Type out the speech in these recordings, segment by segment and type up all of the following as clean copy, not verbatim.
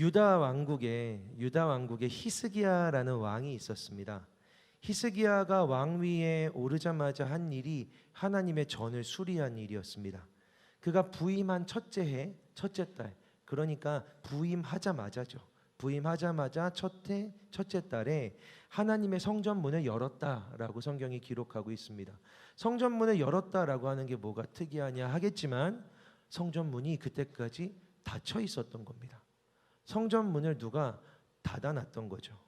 유다 왕국에 히스기야라는 왕이 있었습니다. 히스기야가 왕위에 오르자마자 한 일이 하나님의 전을 수리한 일이었습니다. 그가 부임한 첫째 해, 첫째 달, 그러니까 부임하자마자 첫째 달에 하나님의 성전문을 열었다라고 성경이 기록하고 있습니다. 성전문을 열었다라고 하는 게 뭐가 특이하냐 하겠지만 성전문이 그때까지 닫혀 있었던 겁니다. 성전문을 누가 닫아놨던 거죠.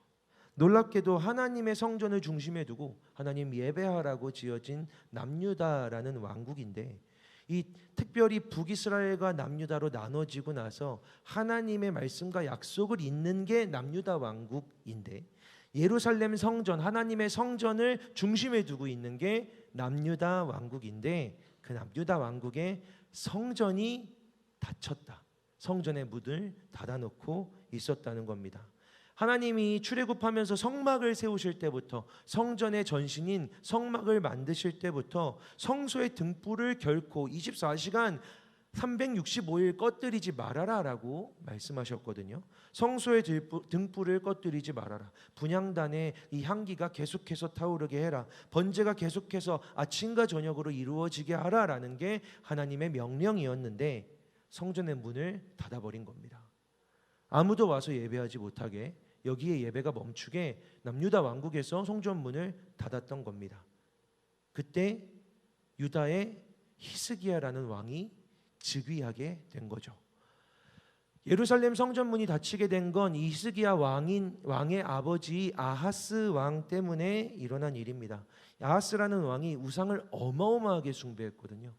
놀랍게도 하나님의 성전을 중심에 두고 하나님 예배하라고 지어진 남유다라는 왕국인데, 이 특별히 북이스라엘과 남유다로 나눠지고 나서 하나님의 말씀과 약속을 잇는 게 남유다 왕국인데, 예루살렘 성전, 하나님의 성전을 중심에 두고 있는 게 남유다 왕국인데, 그 남유다 왕국의 성전이 닫혔다. 성전의 문을 닫아놓고 있었다는 겁니다. 하나님이 출애굽하면서 성막을 세우실 때부터, 성전의 전신인 성막을 만드실 때부터 성소의 등불을 결코 24시간 365일 꺼뜨리지 말아라라고 말씀하셨거든요. 성소의 등불을 꺼뜨리지 말아라. 분향단의 이 향기가 계속해서 타오르게 해라. 번제가 계속해서 아침과 저녁으로 이루어지게 하라라는 게 하나님의 명령이었는데, 성전의 문을 닫아버린 겁니다. 아무도 와서 예배하지 못하게, 여기에 예배가 멈추게 남유다 왕국에서 성전 문을 닫았던 겁니다. 그때 유다의 히스기야라는 왕이 즉위하게 된 거죠. 예루살렘 성전 문이 닫히게 된 건 이 히스기야 왕의 아버지 아하스 왕 때문에 일어난 일입니다. 아하스라는 왕이 우상을 어마어마하게 숭배했거든요.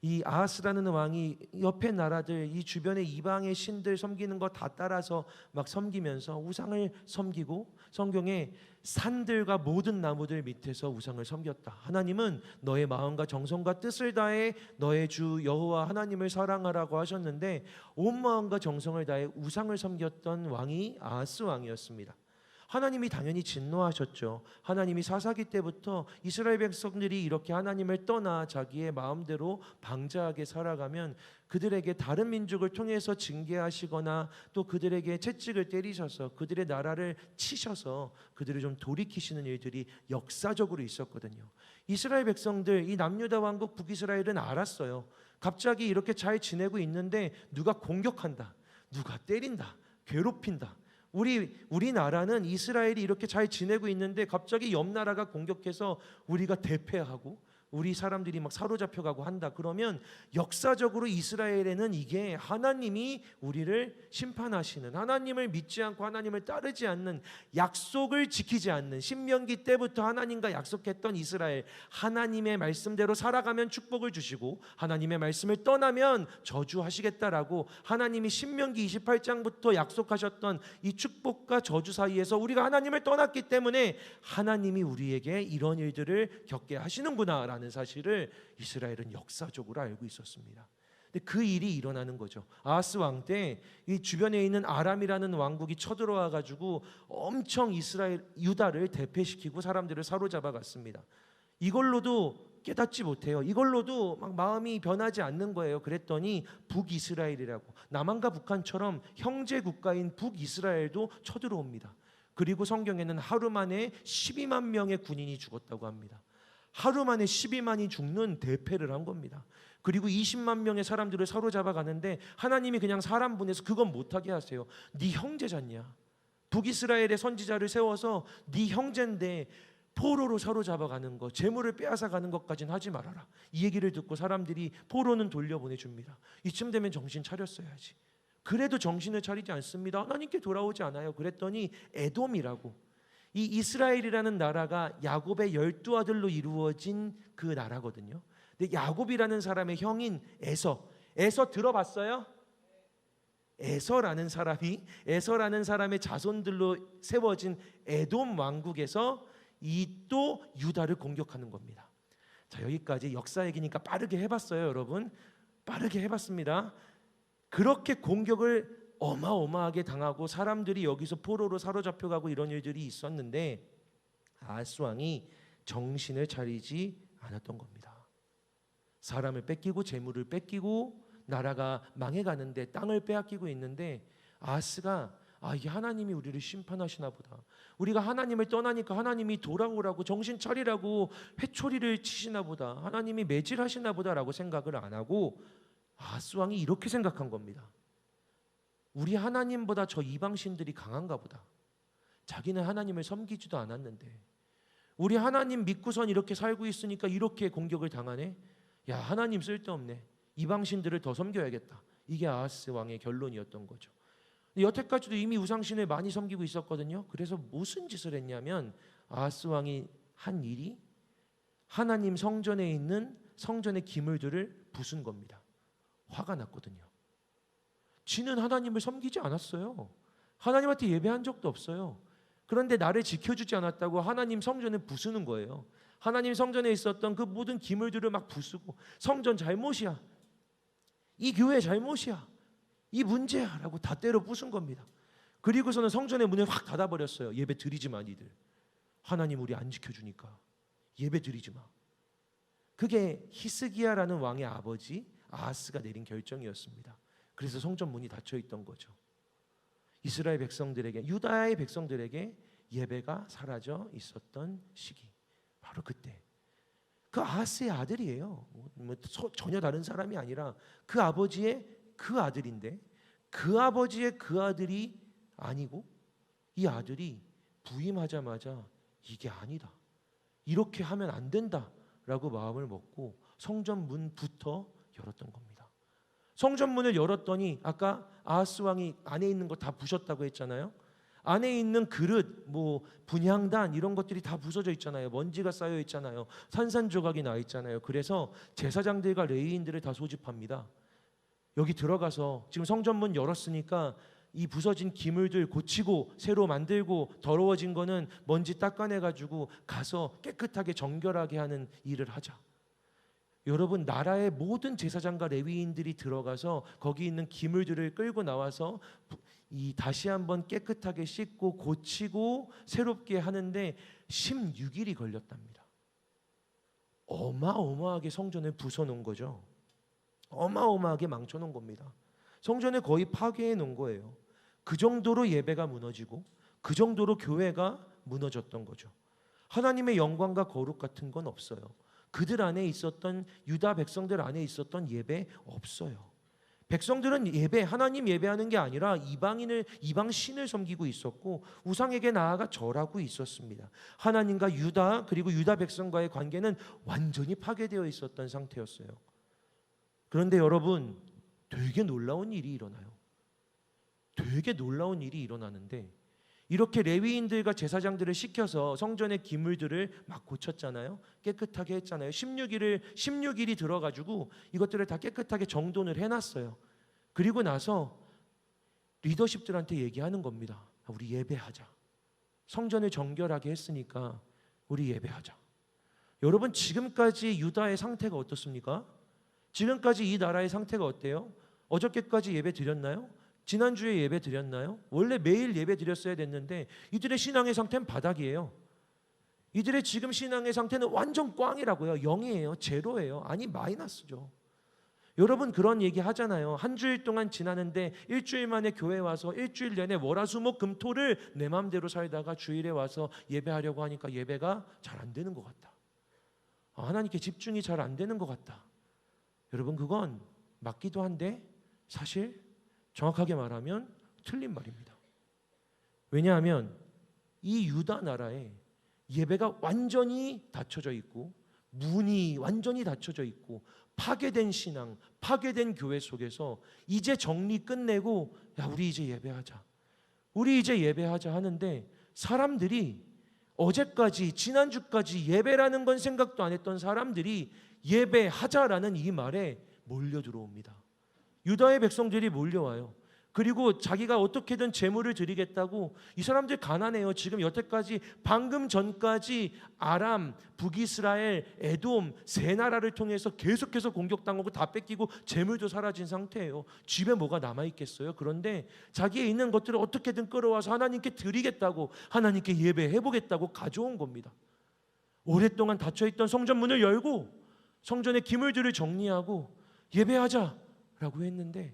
이 아하스라는 왕이 옆에 나라들, 이 주변의 이방의 신들 섬기는 거 다 따라서 막 섬기면서 우상을 섬기고, 성경에 산들과 모든 나무들 밑에서 우상을 섬겼다. 하나님은 너의 마음과 정성과 뜻을 다해 너의 주 여호와 하나님을 사랑하라고 하셨는데, 온 마음과 정성을 다해 우상을 섬겼던 왕이 아하스 왕이었습니다. 하나님이 당연히 진노하셨죠. 하나님이 사사기 때부터 이스라엘 백성들이 이렇게 하나님을 떠나 자기의 마음대로 방자하게 살아가면 그들에게 다른 민족을 통해서 징계하시거나 또 그들에게 채찍을 때리셔서 그들의 나라를 치셔서 그들을 좀 돌이키시는 일들이 역사적으로 있었거든요. 이스라엘 백성들, 이 남유다 왕국 북이스라엘은 알았어요. 갑자기 이렇게 잘 지내고 있는데 누가 공격한다, 누가 때린다, 괴롭힌다. 우리나라는 이스라엘이 이렇게 잘 지내고 있는데 갑자기 옆 나라가 공격해서 우리가 대패하고 우리 사람들이 막 사로잡혀가고 한다. 그러면 역사적으로 이스라엘에는 이게 하나님이 우리를 심판하시는, 하나님을 믿지 않고 하나님을 따르지 않는, 약속을 지키지 않는, 신명기 때부터 하나님과 약속했던 이스라엘, 하나님의 말씀대로 살아가면 축복을 주시고 하나님의 말씀을 떠나면 저주하시겠다라고 하나님이 신명기 28장부터 약속하셨던 이 축복과 저주 사이에서 우리가 하나님을 떠났기 때문에 하나님이 우리에게 이런 일들을 겪게 하시는구나 라는 사실을 이스라엘은 역사적으로 알고 있었습니다. 근데 그 일이 일어나는 거죠. 아하스 왕 때 이 주변에 있는 아람이라는 왕국이 쳐들어와 가지고 엄청 유다를 대패시키고 사람들을 사로잡아 갔습니다. 이걸로도 깨닫지 못해요. 이걸로도 막 마음이 변하지 않는 거예요. 그랬더니 북이스라엘이라고, 남한과 북한처럼 형제 국가인 북이스라엘도 쳐들어옵니다. 그리고 성경에는 하루 만에 12만 명의 군인이 죽었다고 합니다. 하루 만에 12만이 죽는 대패를 한 겁니다. 그리고 20만 명의 사람들을 사로잡아 가는데 하나님이 그냥 사람 보내서 그건 못하게 하세요. 네 형제잖냐. 북이스라엘의 선지자를 세워서 네 형제인데 포로로 사로잡아 가는 것, 재물을 빼앗아 가는 것까지는 하지 말아라. 이 얘기를 듣고 사람들이 포로는 돌려보내줍니다. 이쯤 되면 정신 차렸어야지. 그래도 정신을 차리지 않습니다. 하나님께 돌아오지 않아요. 그랬더니 에돔이라고, 이 이스라엘이라는 나라가 야곱의 12아들로 이루어진 그 나라거든요. 근데 야곱이라는 사람의 형인 에서 들어봤어요? 에서라는 사람의 자손들로 세워진 에돔 왕국에서 이 또 유다를 공격하는 겁니다. 자, 여기까지 역사 얘기니까 빠르게 해봤어요, 여러분. 빠르게 해봤습니다. 그렇게 공격을 어마어마하게 당하고 사람들이 여기서 포로로 사로잡혀가고 이런 일들이 있었는데 아하스 왕이 정신을 차리지 않았던 겁니다. 사람을 뺏기고 재물을 뺏기고 나라가 망해가는데, 땅을 빼앗기고 있는데 아하스가 이게 하나님이 우리를 심판하시나 보다. 우리가 하나님을 떠나니까 하나님이 돌아오라고 정신 차리라고 회초리를 치시나 보다. 하나님이 매질하시나 보다라고 생각을 안 하고 아하스 왕이 이렇게 생각한 겁니다. 우리 하나님보다 저 이방신들이 강한가 보다. 자기는 하나님을 섬기지도 않았는데 우리 하나님 믿고선 이렇게 살고 있으니까 이렇게 공격을 당하네. 야, 하나님 쓸데없네. 이방신들을 더 섬겨야겠다. 이게 아하스 왕의 결론이었던 거죠. 여태까지도 이미 우상신을 많이 섬기고 있었거든요. 그래서 무슨 짓을 했냐면 아하스 왕이 한 일이 하나님 성전에 있는 성전의 기물들을 부순 겁니다. 화가 났거든요. 지는 하나님을 섬기지 않았어요. 하나님한테 예배한 적도 없어요. 그런데 나를 지켜주지 않았다고 하나님 성전을 부수는 거예요. 하나님 성전에 있었던 그 모든 기물들을 막 부수고 성전 잘못이야, 이 교회 잘못이야, 이 문제야 라고 다 때려 부순 겁니다. 그리고서는 성전의 문을 확 닫아버렸어요. 예배 드리지 마 니들. 하나님 우리 안 지켜주니까 예배 드리지 마. 그게 히스기야라는 왕의 아버지 아하스가 내린 결정이었습니다. 그래서 성전 문이 닫혀 있던 거죠. 이스라엘 백성들에게, 유다의 백성들에게 예배가 사라져 있었던 시기, 바로 그때. 그 아하스의 아들이에요. 전혀 다른 사람이 아니라 그 아버지의 그 아들인데 그 아버지의 그 아들이 아니고 이 아들이 부임하자마자 이게 아니다, 이렇게 하면 안 된다라고 마음을 먹고 성전 문부터 열었던 겁니다. 성전 문을 열었더니 아까 아하스 왕이 안에 있는 거 다 부셨다고 했잖아요. 안에 있는 그릇, 분향단 이런 것들이 다 부서져 있잖아요. 먼지가 쌓여 있잖아요. 산산조각이 나 있잖아요. 그래서 제사장들과 레위인들을 다 소집합니다. 여기 들어가서 지금 성전문 열었으니까 이 부서진 기물들 고치고 새로 만들고 더러워진 거는 먼지 닦아내가지고 가서 깨끗하게 정결하게 하는 일을 하자. 여러분, 나라의 모든 제사장과 레위인들이 들어가서 거기 있는 기물들을 끌고 나와서 다시 한번 깨끗하게 씻고 고치고 새롭게 하는데 16일이 걸렸답니다. 어마어마하게 성전을 부숴놓은 거죠. 어마어마하게 망쳐놓은 겁니다. 성전을 거의 파괴해 놓은 거예요. 그 정도로 예배가 무너지고 그 정도로 교회가 무너졌던 거죠. 하나님의 영광과 거룩 같은 건 없어요. 그들 안에 있었던, 유다 백성들 안에 있었던 예배 없어요. 백성들은 하나님 예배하는 게 아니라 이방신을 섬기고 있었고 우상에게 나아가 절하고 있었습니다. 하나님과 유다, 그리고 유다 백성과의 관계는 완전히 파괴되어 있었던 상태였어요. 그런데 여러분, 되게 놀라운 일이 일어나요. 되게 놀라운 일이 일어나는데, 이렇게 레위인들과 제사장들을 시켜서 성전의 기물들을 막 고쳤잖아요. 깨끗하게 했잖아요. 16일이 들어가지고 이것들을 다 깨끗하게 정돈을 해놨어요. 그리고 나서 리더십들한테 얘기하는 겁니다. 우리 예배하자. 성전을 정결하게 했으니까 우리 예배하자. 여러분, 지금까지 유다의 상태가 어떻습니까? 지금까지 이 나라의 상태가 어때요? 어저께까지 예배 드렸나요? 지난주에 예배 드렸나요? 원래 매일 예배 드렸어야 됐는데 이들의 신앙의 상태는 바닥이에요. 이들의 지금 신앙의 상태는 완전 꽝이라고요. 0이에요. 제로예요. 아니, 마이너스죠. 여러분, 그런 얘기 하잖아요. 한 주일 동안 지나는데 일주일 만에 교회 와서 일주일 내내 월화수목금토를 내 마음대로 살다가 주일에 와서 예배하려고 하니까 예배가 잘 안 되는 것 같다. 하나님께 집중이 잘 안 되는 것 같다. 여러분, 그건 맞기도 한데 사실 정확하게 말하면 틀린 말입니다. 왜냐하면 이 유다 나라에 예배가 완전히 닫혀져 있고 문이 완전히 닫혀져 있고 파괴된 신앙, 파괴된 교회 속에서 이제 정리 끝내고 우리 이제 예배하자. 우리 이제 예배하자 하는데 사람들이 어제까지, 지난주까지 예배라는 건 생각도 안 했던 사람들이 예배하자라는 이 말에 몰려 들어옵니다. 유다의 백성들이 몰려와요. 그리고 자기가 어떻게든 제물을 드리겠다고, 이 사람들 가난해요. 지금 여태까지 방금 전까지 아람, 북이스라엘, 에돔 세 나라를 통해서 계속해서 공격당하고 다 뺏기고 제물도 사라진 상태예요. 집에 뭐가 남아있겠어요? 그런데 자기의 있는 것들을 어떻게든 끌어와서 하나님께 드리겠다고, 하나님께 예배해보겠다고 가져온 겁니다. 오랫동안 닫혀있던 성전 문을 열고 성전의 기물들을 정리하고 예배하자라고 했는데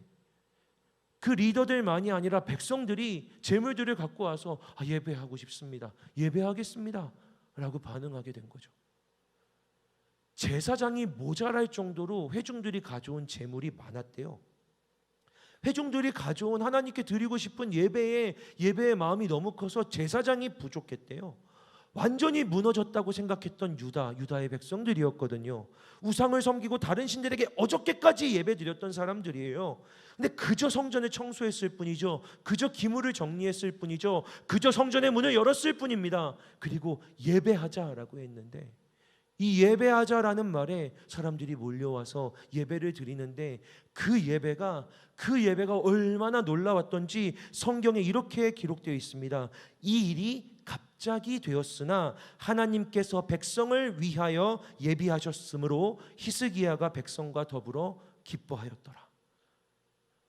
그 리더들만이 아니라 백성들이 제물들을 갖고 와서 예배하고 싶습니다, 예배하겠습니다 라고 반응하게 된 거죠. 제사장이 모자랄 정도로 회중들이 가져온 제물이 많았대요. 회중들이 가져온 하나님께 드리고 싶은 예배의 마음이 너무 커서 제사장이 부족했대요. 완전히 무너졌다고 생각했던 유다의 백성들이었거든요. 우상을 섬기고 다른 신들에게 어저께까지 예배드렸던 사람들이에요. 근데 그저 성전을 청소했을 뿐이죠. 그저 기물을 정리했을 뿐이죠. 그저 성전의 문을 열었을 뿐입니다. 그리고 예배하자라고 했는데, 이 예배하자라는 말에 사람들이 몰려와서 예배를 드리는데 그 예배가 얼마나 놀라웠던지 성경에 이렇게 기록되어 있습니다. 이 일이 갑자기 되었으나 하나님께서 백성을 위하여 예비하셨으므로 히스기야가 백성과 더불어 기뻐하였더라.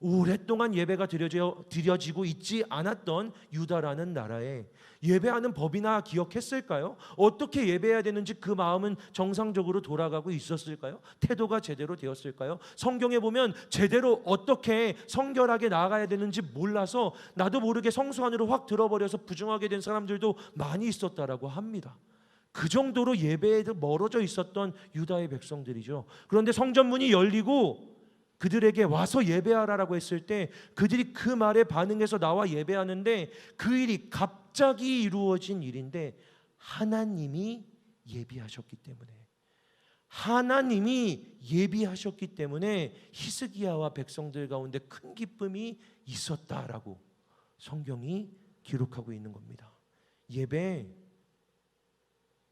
오랫동안 예배가 드려지고 있지 않았던 유다라는 나라에 예배하는 법이나 기억했을까요? 어떻게 예배해야 되는지 그 마음은 정상적으로 돌아가고 있었을까요? 태도가 제대로 되었을까요? 성경에 보면 제대로 어떻게 성결하게 나아가야 되는지 몰라서 나도 모르게 성소 안으로 확 들어버려서 부정하게 된 사람들도 많이 있었다라고 합니다. 그 정도로 예배에 멀어져 있었던 유다의 백성들이죠. 그런데 성전문이 열리고 그들에게 와서 예배하라라고 했을 때 그들이 그 말에 반응해서 나와 예배하는데, 그 일이 갑자기 이루어진 일인데 하나님이 예비하셨기 때문에 히스기야와 백성들 가운데 큰 기쁨이 있었다라고 성경이 기록하고 있는 겁니다. 예배,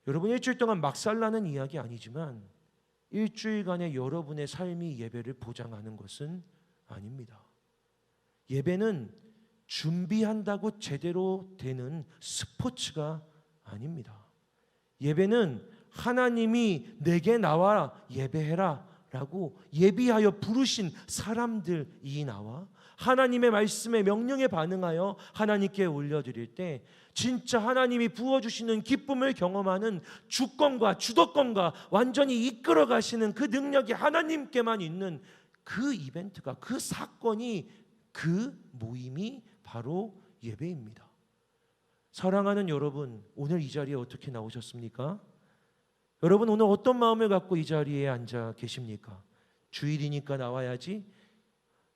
여러분 일주일 동안 막살나는 이야기 아니지만 일주일간의 여러분의 삶이 예배를 보장하는 것은 아닙니다. 예배는 준비한다고 제대로 되는 스포츠가 아닙니다. 예배는 하나님이 내게 나와 예배해라 라고 예비하여 부르신 사람들이 나와 하나님의 말씀에 명령에 반응하여 하나님께 올려드릴 때 진짜 하나님이 부어주시는 기쁨을 경험하는 주권과 주도권과 완전히 이끌어 가시는 그 능력이 하나님께만 있는 그 이벤트가, 그 사건이, 그 모임이 바로 예배입니다. 사랑하는 여러분, 오늘 이 자리에 어떻게 나오셨습니까? 여러분 오늘 어떤 마음을 갖고 이 자리에 앉아 계십니까? 주일이니까 나와야지.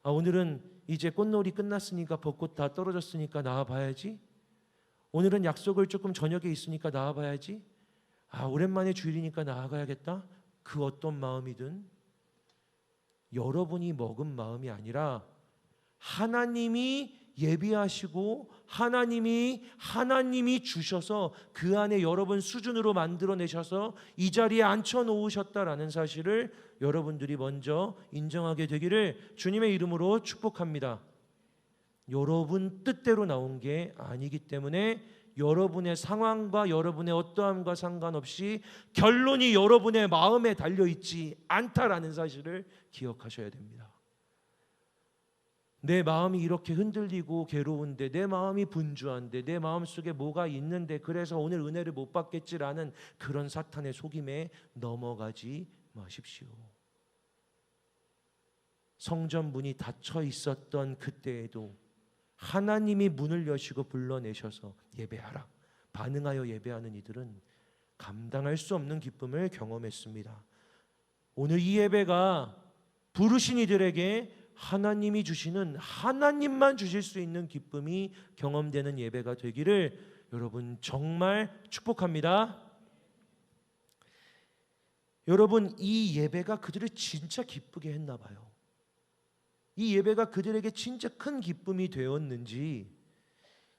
오늘은 이제 꽃놀이 끝났으니까 벚꽃 다 떨어졌으니까 나와봐야지. 오늘은 약속을 조금 저녁에 있으니까 나와봐야지. 오랜만에 주일이니까 나아가야겠다. 그 어떤 마음이든 여러분이 먹은 마음이 아니라 하나님이 예비하시고 하나님이 주셔서 그 안에 여러분 수준으로 만들어내셔서 이 자리에 앉혀놓으셨다라는 사실을 여러분들이 먼저 인정하게 되기를 주님의 이름으로 축복합니다. 여러분 뜻대로 나온 게 아니기 때문에 여러분의 상황과 여러분의 어떠함과 상관없이 결론이 여러분의 마음에 달려있지 않다라는 사실을 기억하셔야 됩니다. 내 마음이 이렇게 흔들리고 괴로운데, 내 마음이 분주한데, 내 마음속에 뭐가 있는데 그래서 오늘 은혜를 못 받겠지라는 그런 사탄의 속임에 넘어가지 마십시오. 성전 문이 닫혀 있었던 그때에도 하나님이 문을 여시고 불러내셔서 예배하라, 반응하여 예배하는 이들은 감당할 수 없는 기쁨을 경험했습니다. 오늘 이 예배가 부르신 이들에게 하나님이 주시는, 하나님만 주실 수 있는 기쁨이 경험되는 예배가 되기를 여러분 정말 축복합니다. 여러분 이 예배가 그들을 진짜 기쁘게 했나 봐요. 이 예배가 그들에게 진짜 큰 기쁨이 되었는지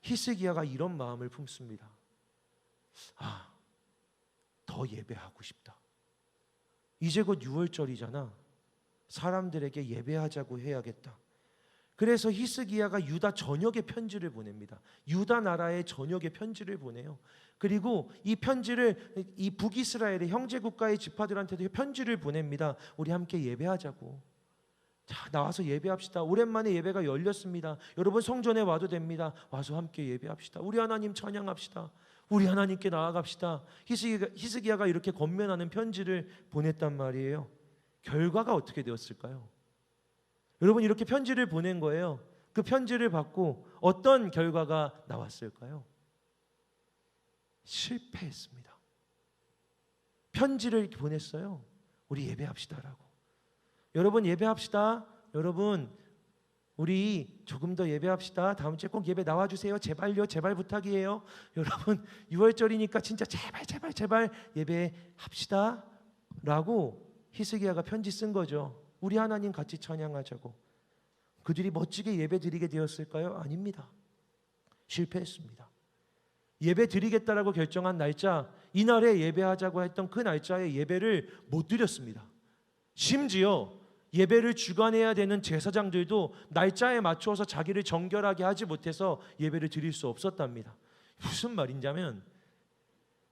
히스기야가 이런 마음을 품습니다. 더 예배하고 싶다. 이제 곧 6월절이잖아. 사람들에게 예배하자고 해야겠다. 그래서 히스기야가 유다 전역에 편지를 보냅니다. 유다 나라에 전역에 편지를 보내요. 그리고 이 편지를 이 북이스라엘의 형제 국가의 지파들한테도 편지를 보냅니다. 우리 함께 예배하자고. 자, 나와서 예배합시다. 오랜만에 예배가 열렸습니다. 여러분 성전에 와도 됩니다. 와서 함께 예배합시다. 우리 하나님 찬양합시다. 우리 하나님께 나아갑시다. 히스기야가 이렇게 권면하는 편지를 보냈단 말이에요. 결과가 어떻게 되었을까요? 여러분 이렇게 편지를 보낸 거예요. 그 편지를 받고 어떤 결과가 나왔을까요? 실패했습니다. 편지를 보냈어요. 우리 예배합시다라고. 여러분 예배합시다. 여러분 우리 조금 더 예배합시다. 다음 주에 꼭 예배 나와주세요. 제발요. 제발 부탁이에요. 여러분 6월절이니까 진짜 제발 예배합시다 라고 히스기야가 편지 쓴 거죠. 우리 하나님 같이 찬양하자고. 그들이 멋지게 예배 드리게 되었을까요? 아닙니다. 실패했습니다. 예배 드리겠다라고 결정한 날짜, 이날에 예배하자고 했던 그 날짜에 예배를 못 드렸습니다. 심지어 예배를 주관해야 되는 제사장들도 날짜에 맞추어서 자기를 정결하게 하지 못해서 예배를 드릴 수 없었답니다. 무슨 말인냐면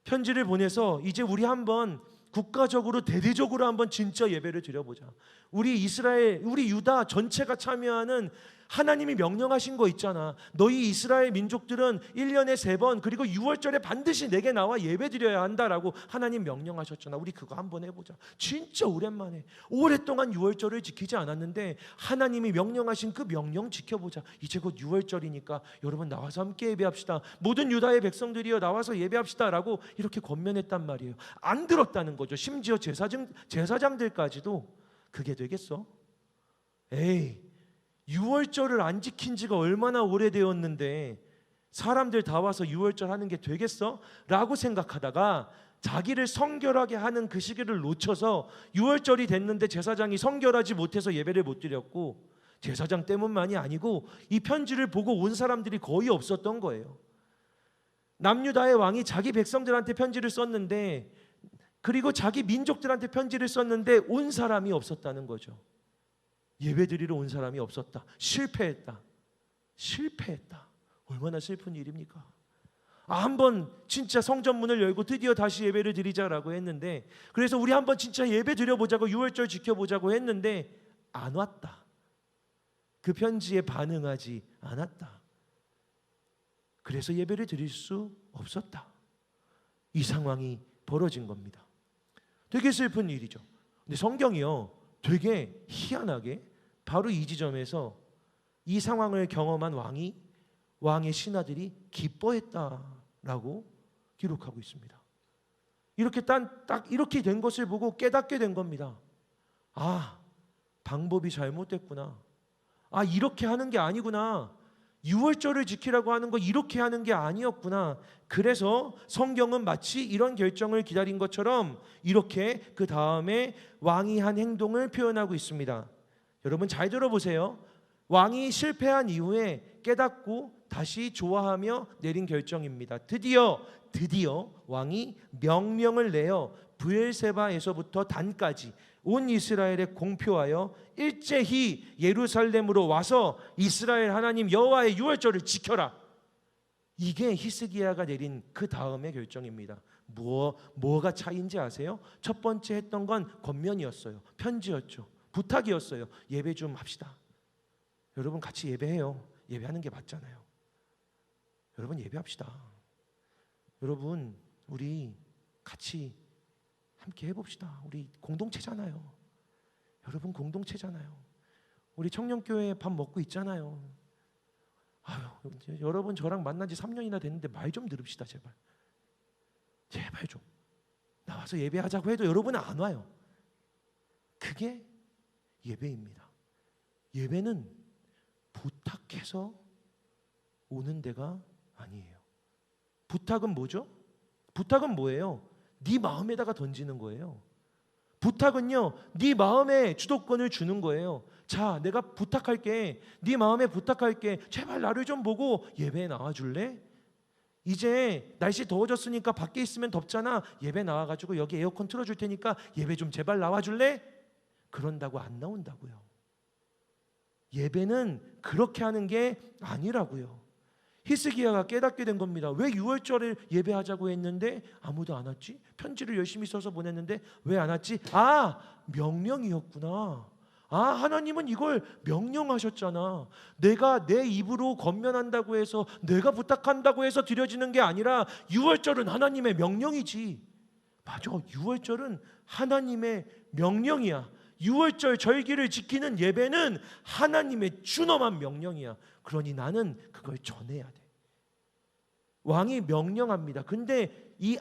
편지를 보내서 이제 우리 한번 국가적으로 대대적으로 한번 진짜 예배를 드려보자. 우리 이스라엘, 우리 유다 전체가 참여하는 하나님이 명령하신 거 있잖아. 너희 이스라엘 민족들은 1년에 3번 그리고 6월절에 반드시 내게 나와 예배 드려야 한다라고 하나님 명령하셨잖아. 우리 그거 한번 해보자. 진짜 오랜만에 오랫동안 6월절을 지키지 않았는데 하나님이 명령하신 그 명령 지켜보자. 이제 곧 6월절이니까 여러분 나와서 함께 예배합시다. 모든 유다의 백성들이여 나와서 예배합시다라고 이렇게 권면했단 말이에요. 안 들었다는 거죠. 심지어 제사장들까지도 그게 되겠어? 에이 6월절을 안 지킨 지가 얼마나 오래되었는데 사람들 다 와서 6월절 하는 게 되겠어? 라고 생각하다가 자기를 성결하게 하는 그 시기를 놓쳐서 6월절이 됐는데 제사장이 성결하지 못해서 예배를 못 드렸고, 제사장 때문만이 아니고 이 편지를 보고 온 사람들이 거의 없었던 거예요. 남유다의 왕이 자기 백성들한테 편지를 썼는데, 그리고 자기 민족들한테 편지를 썼는데 온 사람이 없었다는 거죠. 예배드리러 온 사람이 없었다. 실패했다. 얼마나 슬픈 일입니까? 한번 진짜 성전문을 열고 드디어 다시 예배를 드리자라고 했는데, 그래서 우리 한번 진짜 예배 드려보자고 6월절 지켜보자고 했는데 안 왔다. 그 편지에 반응하지 않았다. 그래서 예배를 드릴 수 없었다. 이 상황이 벌어진 겁니다. 되게 슬픈 일이죠. 근데 성경이요, 되게 희한하게 바로 이 지점에서 이 상황을 경험한 왕의 신하들이 기뻐했다라고 기록하고 있습니다. 이렇게 딱 이렇게 된 것을 보고 깨닫게 된 겁니다. 방법이 잘못됐구나. 이렇게 하는 게 아니구나. 6월절을 지키라고 하는 거 이렇게 하는 게 아니었구나. 그래서 성경은 마치 이런 결정을 기다린 것처럼 이렇게 그 다음에 왕이 한 행동을 표현하고 있습니다. 여러분 잘 들어보세요. 왕이 실패한 이후에 깨닫고 다시 좋아하며 내린 결정입니다. 드디어 왕이 명령을 내어 브엘세바에서부터 단까지 온 이스라엘에 공표하여 일제히 예루살렘으로 와서 이스라엘 하나님 여호와의 6월절을 지켜라. 이게 히스기야가 내린 그 다음의 결정입니다. 뭐가 차이인지 아세요? 첫 번째 했던 건 권면이었어요. 편지였죠. 부탁이었어요. 예배 좀 합시다. 여러분 같이 예배해요. 예배하는 게 맞잖아요. 여러분 예배합시다. 여러분 우리 같이 함께 해봅시다. 우리 공동체잖아요. 여러분 공동체잖아요. 우리 청년교회 밥 먹고 있잖아요. 여러분 저랑 만난 지 3년이나 됐는데 말 좀 들읍시다. 제발 좀 나와서 예배하자고 해도 여러분은 안 와요. 그게 예배입니다. 예배는 부탁해서 오는 데가 아니에요. 부탁은 뭐죠? 부탁은 뭐예요? 네 마음에다가 던지는 거예요. 부탁은요, 네 마음에 주도권을 주는 거예요. 자, 내가 부탁할게. 네 마음에 부탁할게. 제발 나를 좀 보고 예배에 나와줄래? 이제 날씨 더워졌으니까 밖에 있으면 덥잖아. 예배 나와가지고 여기 에어컨 틀어줄 테니까 예배 좀 제발 나와줄래? 그런다고 안 나온다고요. 예배는 그렇게 하는 게 아니라고요. 히스기야가 깨닫게 된 겁니다. 왜 6월절에 예배하자고 했는데 아무도 안 왔지? 편지를 열심히 써서 보냈는데 왜 안 왔지? 명령이었구나. 하나님은 이걸 명령하셨잖아. 내가 내 입으로 권면한다고 해서, 내가 부탁한다고 해서 드려지는 게 아니라 6월절은 하나님의 명령이지. 맞아, 6월절은 하나님의 명령이야. 유월절 절기를 지키는 예배는 하나님의 준엄한 명령이야. 그러니 나는 그걸 전해야 돼. 왕이 명령합니다. 근데 이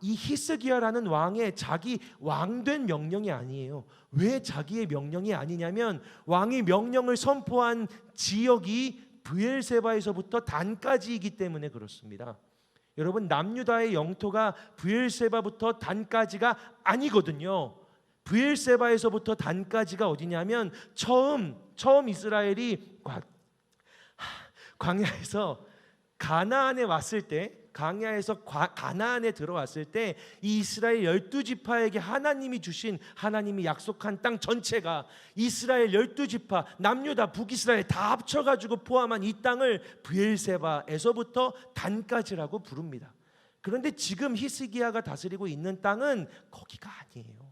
히스기야라는 왕의 자기 왕된 명령이 아니에요. 왜 자기의 명령이 아니냐면 왕이 명령을 선포한 지역이 브엘세바에서부터 단까지이기 때문에 그렇습니다. 여러분, 남유다의 영토가 브엘세바부터 단까지가 아니거든요. 브엘세바에서부터 단까지가 어디냐면 처음 이스라엘이 광야에서 가나안에 왔을 때, 광야에서 가나안에 들어왔을 때 이 이스라엘 12지파에게 하나님이 주신, 하나님이 약속한 땅 전체가 이스라엘 12지파, 남유다, 북이스라엘 다 합쳐가지고 포함한 이 땅을 브엘세바에서부터 단까지라고 부릅니다. 그런데 지금 히스기야가 다스리고 있는 땅은 거기가 아니에요.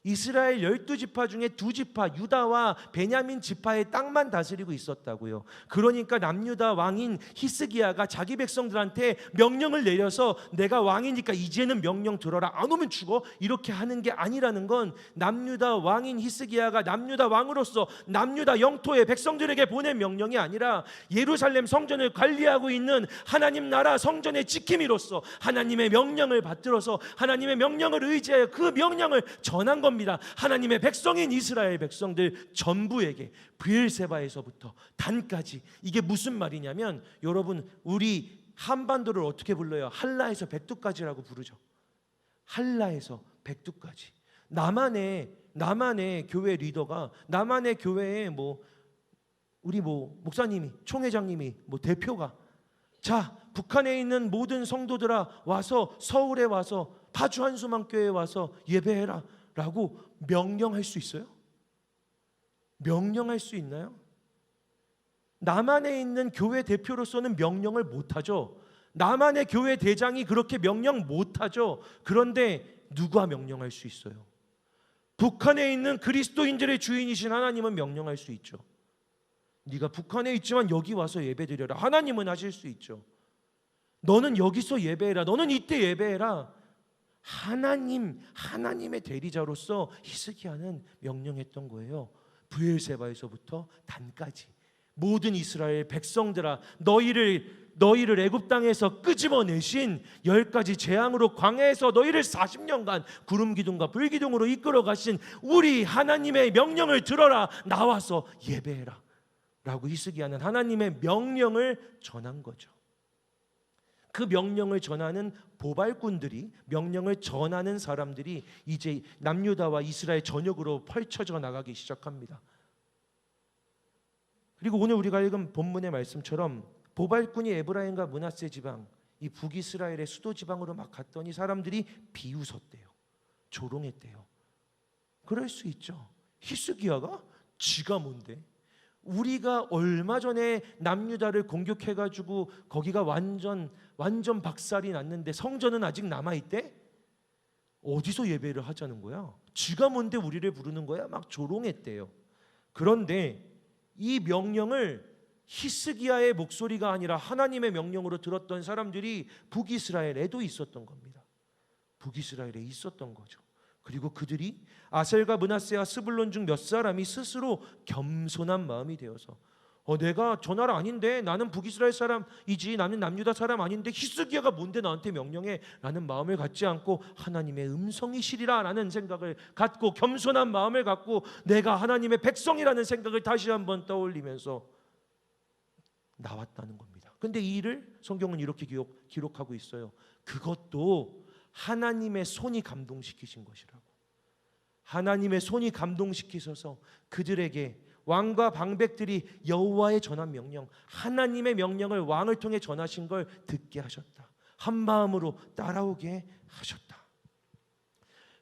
이스라엘 12지파 중에 2지파 유다와 베냐민 지파의 땅만 다스리고 있었다고요. 그러니까 남유다 왕인 히스기야가 자기 백성들한테 명령을 내려서 내가 왕이니까 이제는 명령 들어라, 안 오면 죽어, 이렇게 하는 게 아니라는 건, 남유다 왕인 히스기야가 남유다 왕으로서 남유다 영토의 백성들에게 보낸 명령이 아니라 예루살렘 성전을 관리하고 있는 하나님 나라 성전의 지킴이로서 하나님의 명령을 받들어서 하나님의 명령을 의지하여 그 명령을 전한 겁니다. 하나님의 백성인 이스라엘 백성들 전부에게 브엘세바에서부터 단까지. 이게 무슨 말이냐면, 여러분, 우리 한반도를 어떻게 불러요? 한라에서 백두까지라고 부르죠. 한라에서 백두까지. 남한의 교회 리더가, 남한의 교회에 우리 목사님이, 총회장님이, 대표가, 자, 북한에 있는 모든 성도들아 와서 서울에 와서 파주 한수만교회에 와서 예배해라 라고 명령할 수 있어요? 명령할 수 있나요? 남한에 있는 교회 대표로서는 명령을 못하죠. 남한의 교회 대장이 그렇게 명령 못하죠. 그런데 누가 명령할 수 있어요? 북한에 있는 그리스도인들의 주인이신 하나님은 명령할 수 있죠. 네가 북한에 있지만 여기 와서 예배드려라. 하나님은 하실 수 있죠. 너는 여기서 예배해라. 너는 이때 예배해라. 하나님의 대리자로서 히스기야는 명령했던 거예요. 브엘세바에서부터 단까지 모든 이스라엘 백성들아, 너희를 애굽 땅에서 끄집어내신 10가지 재앙으로 광야에서 너희를 40년간 구름 기둥과 불 기둥으로 이끌어 가신 우리 하나님의 명령을 들어라. 나와서 예배해라 라고 히스기야는 하나님의 명령을 전한 거죠. 그 명령을 전하는 보발꾼들이, 명령을 전하는 사람들이 이제 남유다와 이스라엘 전역으로 펼쳐져 나가기 시작합니다. 그리고 오늘 우리가 읽은 본문의 말씀처럼 보발꾼이 에브라임과 므낫세 지방, 이 북이스라엘의 수도 지방으로 막 갔더니 사람들이 비웃었대요. 조롱했대요. 그럴 수 있죠. 히스기야가 지가 뭔데? 우리가 얼마 전에 남유다를 공격해가지고 거기가 완전 박살이 났는데 성전은 아직 남아있대? 어디서 예배를 하자는 거야? 지가 뭔데 우리를 부르는 거야? 막 조롱했대요. 그런데 이 명령을 히스기야의 목소리가 아니라 하나님의 명령으로 들었던 사람들이 북이스라엘에도 있었던 겁니다. 북이스라엘에 있었던 거죠. 그리고 그들이 아셀과 므낫세와 스불론 중 몇 사람이 스스로 겸손한 마음이 되어서 내가 저 나라 아닌데, 나는 북이스라엘 사람이지, 나는 남유다 사람 아닌데 히스기야가 뭔데 나한테 명령해? 라는 마음을 갖지 않고 하나님의 음성이시리라 라는 생각을 갖고, 겸손한 마음을 갖고 내가 하나님의 백성이라는 생각을 다시 한번 떠올리면서 나왔다는 겁니다. 근데 이 일을 성경은 이렇게 기록하고 있어요. 그것도 하나님의 손이 감동시키신 것이라고. 하나님의 손이 감동시키셔서 그들에게, 왕과 방백들이 여호와의 전한 명령, 하나님의 명령을 왕을 통해 전하신 걸 듣게 하셨다. 한 마음으로 따라오게 하셨다.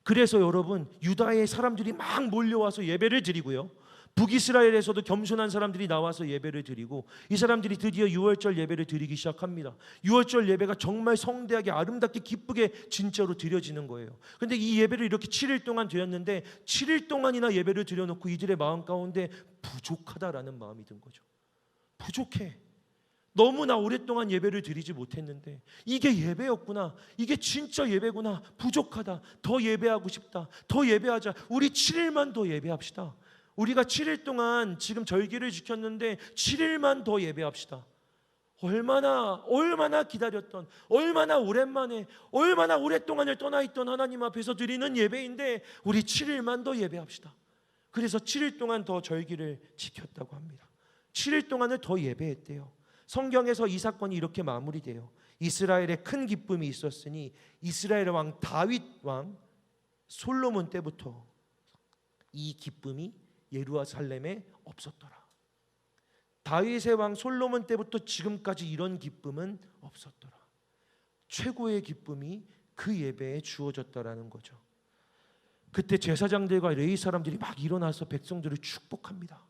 그래서 여러분, 유다의 사람들이 막 몰려와서 예배를 드리고요, 북이스라엘에서도 겸손한 사람들이 나와서 예배를 드리고, 이 사람들이 드디어 유월절 예배를 드리기 시작합니다. 유월절 예배가 정말 성대하게 아름답게 기쁘게 진짜로 드려지는 거예요. 근데 이 예배를 이렇게 7일 동안 드렸는데 7일 동안이나 예배를 드려놓고 이들의 마음 가운데 부족하다라는 마음이 든 거죠. 부족해. 너무나 오랫동안 예배를 드리지 못했는데 이게 예배였구나, 이게 진짜 예배구나, 부족하다, 더 예배하고 싶다, 더 예배하자, 우리 7일만 더 예배합시다. 우리가 7일 동안 지금 절기를 지켰는데 7일만 더 예배합시다. 얼마나 기다렸던, 얼마나 오랜만에, 얼마나 오랫동안을 떠나있던 하나님 앞에서 드리는 예배인데 우리 7일만 더 예배합시다. 그래서 7일 동안 더 절기를 지켰다고 합니다. 7일 동안을 더 예배했대요. 성경에서 이 사건이 이렇게 마무리돼요. 이스라엘에 큰 기쁨이 있었으니 이스라엘 왕 다윗 왕 솔로몬 때부터 이 기쁨이 예루살렘에 없었더라. 다윗의 왕 솔로몬 때부터 지금까지 이런 기쁨은 없었더라. 최고의 기쁨이 그 예배에 주어졌다라는 거죠. 그때 제사장들과 레위 사람들이 막 일어나서 백성들을 축복합니다.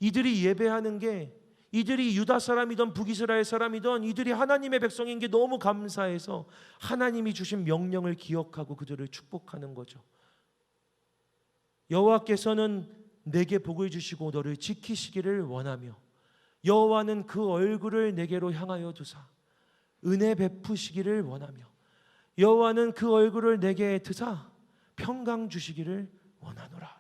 이들이 예배하는 게, 이들이 유다 사람이든 북이스라엘 사람이든 이들이 하나님의 백성인 게 너무 감사해서 하나님이 주신 명령을 기억하고 그들을 축복하는 거죠. 여호와께서는 내게 복을 주시고 너를 지키시기를 원하며 여호와는 그 얼굴을 내게로 향하여 두사 은혜 베푸시기를 원하며 여호와는 그 얼굴을 내게 드사 평강 주시기를 원하노라.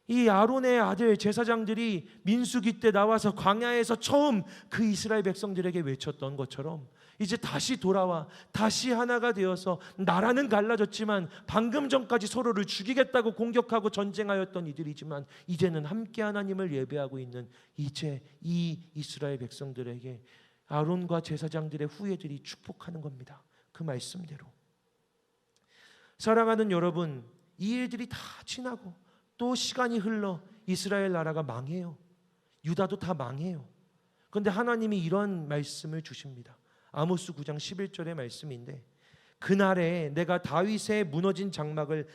이 아론의 아들 제사장들이 민수기 때 나와서 광야에서 처음 그 이스라엘 백성들에게 외쳤던 것처럼 이제 다시 돌아와 다시 하나가 되어서 나라는 갈라졌지만 방금 전까지 서로를 죽이겠다고 공격하고 전쟁하였던 이들이지만 이제는 함께 하나님을 예배하고 있는 이제 이 이스라엘 백성들에게 아론과 제사장들의 후예들이 축복하는 겁니다. 그 말씀대로. 사랑하는 여러분, 이 일들이 다 지나고 또 시간이 흘러 이스라엘 나라가 망해요. 유다도 다 망해요. 그런데 하나님이 이런 말씀을 주십니다. 아모스 9장 11절의 말씀인데 그날에 내가 다윗의 무너진 장막을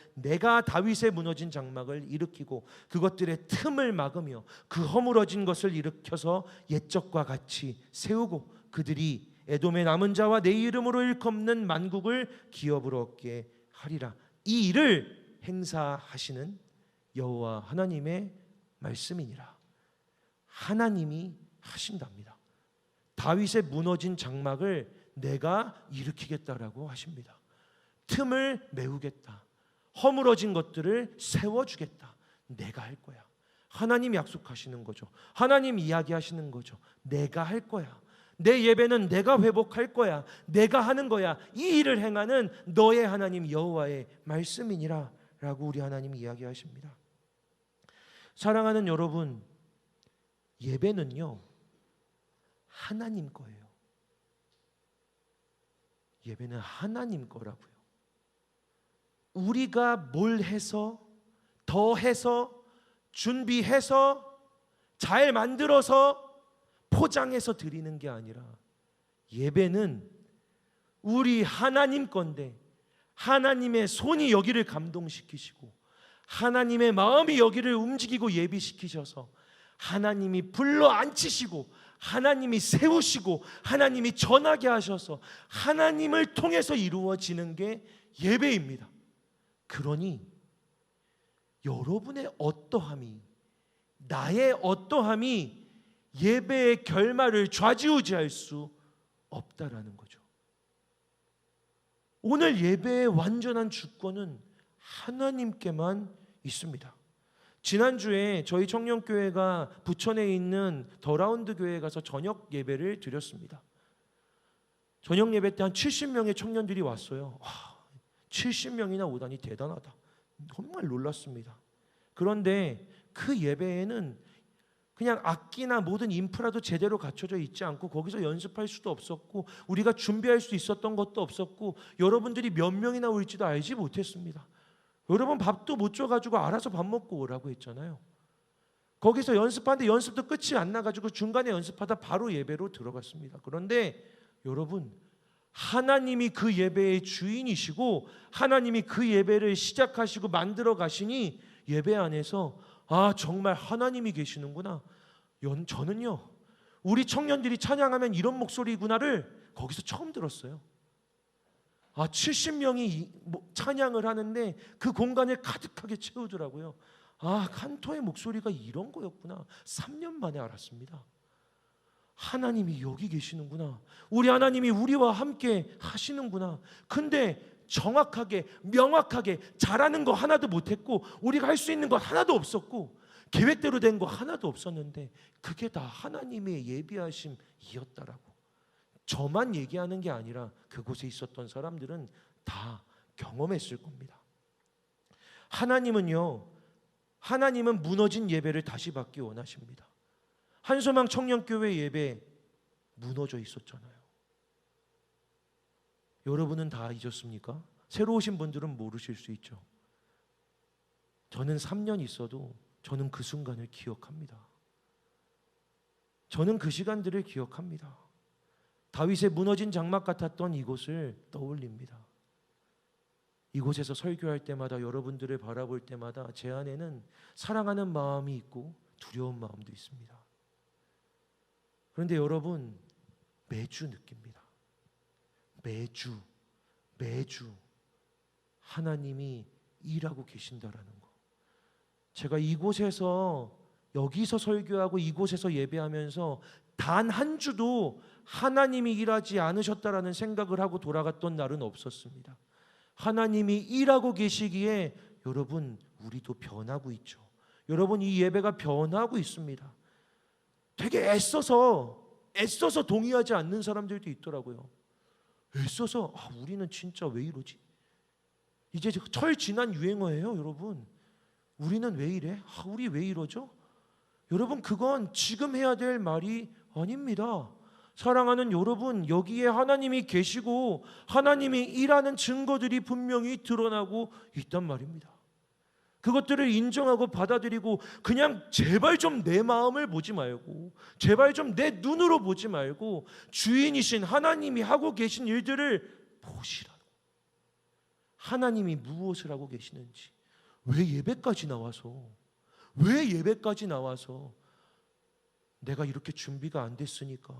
일으키고 그것들의 틈을 막으며 그 허물어진 것을 일으켜서 옛적과 같이 세우고 그들이 에돔의 남은 자와 내 이름으로 일컫는 만국을 기업으로 얻게 하리라. 이 일을 행사하시는 여호와 하나님의 말씀이니라. 하나님이 하신답니다. 다윗의 무너진 장막을 내가 일으키겠다라고 하십니다. 틈을 메우겠다. 허물어진 것들을 세워주겠다. 내가 할 거야. 하나님 약속하시는 거죠. 하나님 이야기하시는 거죠. 내가 할 거야. 내 예배는 내가 회복할 거야. 내가 하는 거야. 이 일을 행하는 너의 하나님 여호와의 말씀이니라 라고 우리 하나님이 이야기하십니다. 사랑하는 여러분, 예배는요 하나님 거예요. 예배는 하나님 거라고요. 우리가 뭘 해서 더 해서 준비해서 잘 만들어서 포장해서 드리는 게 아니라 예배는 우리 하나님 건데 하나님의 손이 여기를 감동시키시고 하나님의 마음이 여기를 움직이고 예비시키셔서 하나님이 불러 앉히시고 하나님이 세우시고 하나님이 전하게 하셔서 하나님을 통해서 이루어지는 게 예배입니다. 그러니 여러분의 어떠함이, 나의 어떠함이 예배의 결말을 좌지우지할 수 없다라는 거죠. 오늘 예배의 완전한 주권은 하나님께만 있습니다. 지난주에 저희 청년교회가 부천에 있는 더라운드 교회에 가서 저녁 예배를 드렸습니다. 저녁 예배 때 한 70명의 청년들이 왔어요. 와, 70명이나 오다니 대단하다. 정말 놀랐습니다. 그런데 그 예배에는 그냥 악기나 모든 인프라도 제대로 갖춰져 있지 않고 거기서 연습할 수도 없었고 우리가 준비할 수 있었던 것도 없었고 여러분들이 몇 명이나 올지도 알지 못했습니다. 여러분 밥도 못 줘가지고 알아서 밥 먹고 오라고 했잖아요. 거기서 연습하는데 연습도 끝이 안 나가지고 중간에 연습하다 바로 예배로 들어갔습니다. 그런데 여러분, 하나님이 그 예배의 주인이시고 하나님이 그 예배를 시작하시고 만들어 가시니 예배 안에서 아 정말 하나님이 계시는구나. 저는요 우리 청년들이 찬양하면 이런 목소리구나를 거기서 처음 들었어요. 아 70명이 찬양을 하는데 그 공간을 가득하게 채우더라고요. 아 칸토의 목소리가 이런 거였구나. 3년 만에 알았습니다. 하나님이 여기 계시는구나. 우리 하나님이 우리와 함께 하시는구나. 근데 정확하게 명확하게 잘하는 거 하나도 못했고 우리가 할 수 있는 것 하나도 없었고 계획대로 된 거 하나도 없었는데 그게 다 하나님의 예비하심이었다라고. 저만 얘기하는 게 아니라 그곳에 있었던 사람들은 다 경험했을 겁니다. 하나님은 무너진 예배를 다시 받기 원하십니다. 한소망 청년교회 예배 무너져 있었잖아요. 여러분은 다 잊었습니까? 새로 오신 분들은 모르실 수 있죠. 저는 3년 있어도 저는 그 순간을 기억합니다. 저는 그 시간들을 기억합니다. 다윗의 무너진 장막 같았던 이곳을 떠올립니다. 이곳에서 설교할 때마다 여러분들을 바라볼 때마다 제 안에는 사랑하는 마음이 있고 두려운 마음도 있습니다. 그런데 여러분, 매주 느낍니다. 매주 하나님이 일하고 계신다라는 거. 제가 여기서 설교하고 이곳에서 예배하면서 단 한 주도 하나님이 일하지 않으셨다라는 생각을 하고 돌아갔던 날은 없었습니다. 하나님이 일하고 계시기에 여러분, 우리도 변하고 있죠. 여러분, 이 예배가 변하고 있습니다. 되게 애써서 동의하지 않는 사람들도 있더라고요. 애써서 우리는 진짜 왜 이러지? 이제 철 지난 유행어예요, 여러분. 우리는 왜 이래? 우리 왜 이러죠? 여러분, 그건 지금 해야 될 말이 아닙니다. 사랑하는 여러분, 여기에 하나님이 계시고 하나님이 일하는 증거들이 분명히 드러나고 있단 말입니다. 그것들을 인정하고 받아들이고 그냥 제발 좀 내 마음을 보지 말고 제발 좀 내 눈으로 보지 말고 주인이신 하나님이 하고 계신 일들을 보시라고. 하나님이 무엇을 하고 계시는지. 왜 예배까지 나와서 내가 이렇게 준비가 안 됐으니까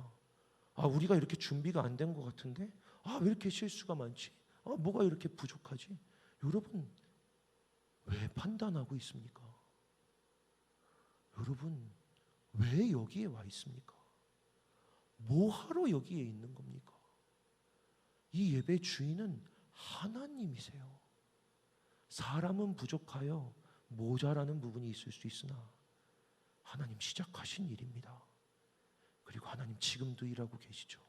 우리가 이렇게 준비가 안 된 것 같은데 왜 이렇게 실수가 많지? 뭐가 이렇게 부족하지? 여러분, 왜 판단하고 있습니까? 여러분, 왜 여기에 와 있습니까? 뭐 하러 여기에 있는 겁니까? 이 예배 주인은 하나님이세요. 사람은 부족하여 모자라는 부분이 있을 수 있으나 하나님 시작하신 일입니다. 그리고 하나님 지금도 일하고 계시죠.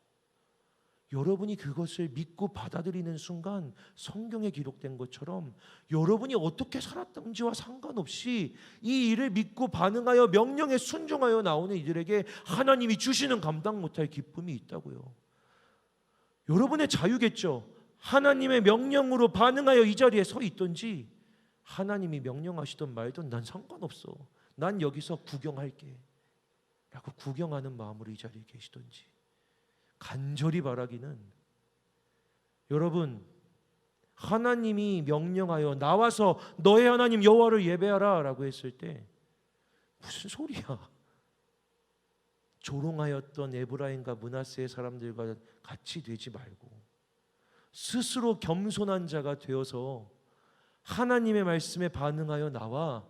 여러분이 그것을 믿고 받아들이는 순간 성경에 기록된 것처럼 여러분이 어떻게 살았던지와 상관없이 이 일을 믿고 반응하여 명령에 순종하여 나오는 이들에게 하나님이 주시는 감당 못할 기쁨이 있다고요. 여러분의 자유겠죠. 하나님의 명령으로 반응하여 이 자리에 서 있든지 하나님이 명령하시던 말든 난 상관없어. 난 여기서 구경할게 라고 구경하는 마음으로 이 자리에 계시든지 간절히 바라기는, 여러분, 하나님이 명령하여 나와서 너의 하나님 여호와를 예배하라 라고 했을 때 무슨 소리야? 조롱하였던 에브라임과 므낫세의 사람들과 같이 되지 말고 스스로 겸손한 자가 되어서 하나님의 말씀에 반응하여 나와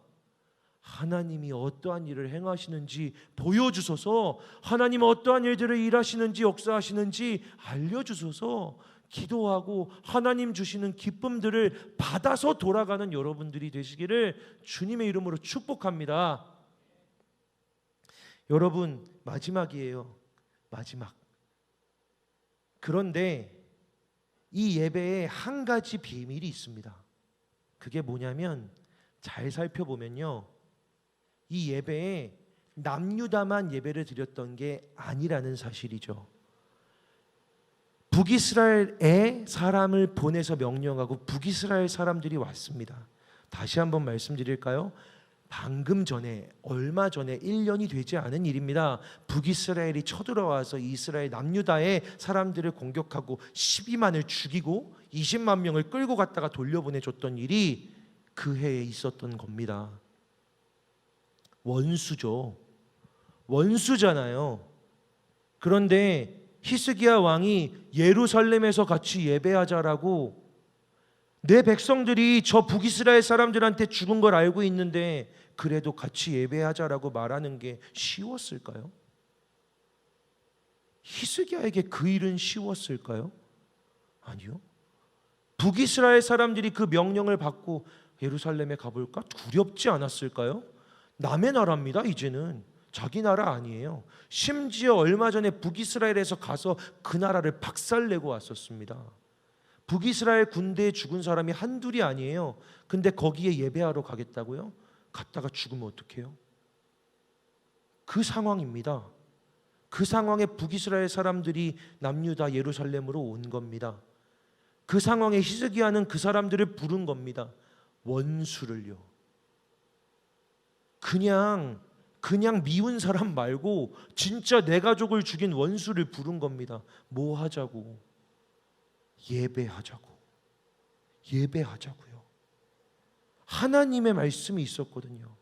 하나님이 어떠한 일을 행하시는지 보여주소서, 하나님은 어떠한 일들을 일하시는지 역사하시는지 알려주소서, 기도하고 하나님 주시는 기쁨들을 받아서 돌아가는 여러분들이 되시기를 주님의 이름으로 축복합니다. 여러분, 마지막이에요. 마지막. 그런데 이 예배에 한 가지 비밀이 있습니다. 그게 뭐냐면 잘 살펴보면요, 이 예배에 남유다만 예배를 드렸던 게 아니라는 사실이죠. 북이스라엘에 사람을 보내서 명령하고 북이스라엘 사람들이 왔습니다. 다시 한번 말씀드릴까요? 방금 전에, 얼마 전에 1년이 되지 않은 일입니다. 북이스라엘이 쳐들어와서 이스라엘 남유다의 사람들을 공격하고 12만을 죽이고 20만 명을 끌고 갔다가 돌려보내줬던 일이 그 해에 있었던 겁니다. 원수죠. 원수잖아요. 그런데 히스기야 왕이 예루살렘에서 같이 예배하자라고, 내 백성들이 저 북이스라엘 사람들한테 죽은 걸 알고 있는데 그래도 같이 예배하자라고 말하는 게 쉬웠을까요? 히스기야에게 그 일은 쉬웠을까요? 아니요. 북이스라엘 사람들이 그 명령을 받고 예루살렘에 가볼까 두렵지 않았을까요? 남의 나라입니다. 이제는 자기 나라 아니에요. 심지어 얼마 전에 북이스라엘에서 가서 그 나라를 박살내고 왔었습니다. 북이스라엘 군대에 죽은 사람이 한둘이 아니에요. 근데 거기에 예배하러 가겠다고요? 갔다가 죽으면 어떡해요? 그 상황입니다. 그 상황에 북이스라엘 사람들이 남유다 예루살렘으로 온 겁니다. 그 상황에 히스기야는 그 사람들을 부른 겁니다. 원수를요. 그냥 미운 사람 말고 진짜 내 가족을 죽인 원수를 부른 겁니다. 뭐 하자고? 예배하자고. 예배하자고요. 하나님의 말씀이 있었거든요.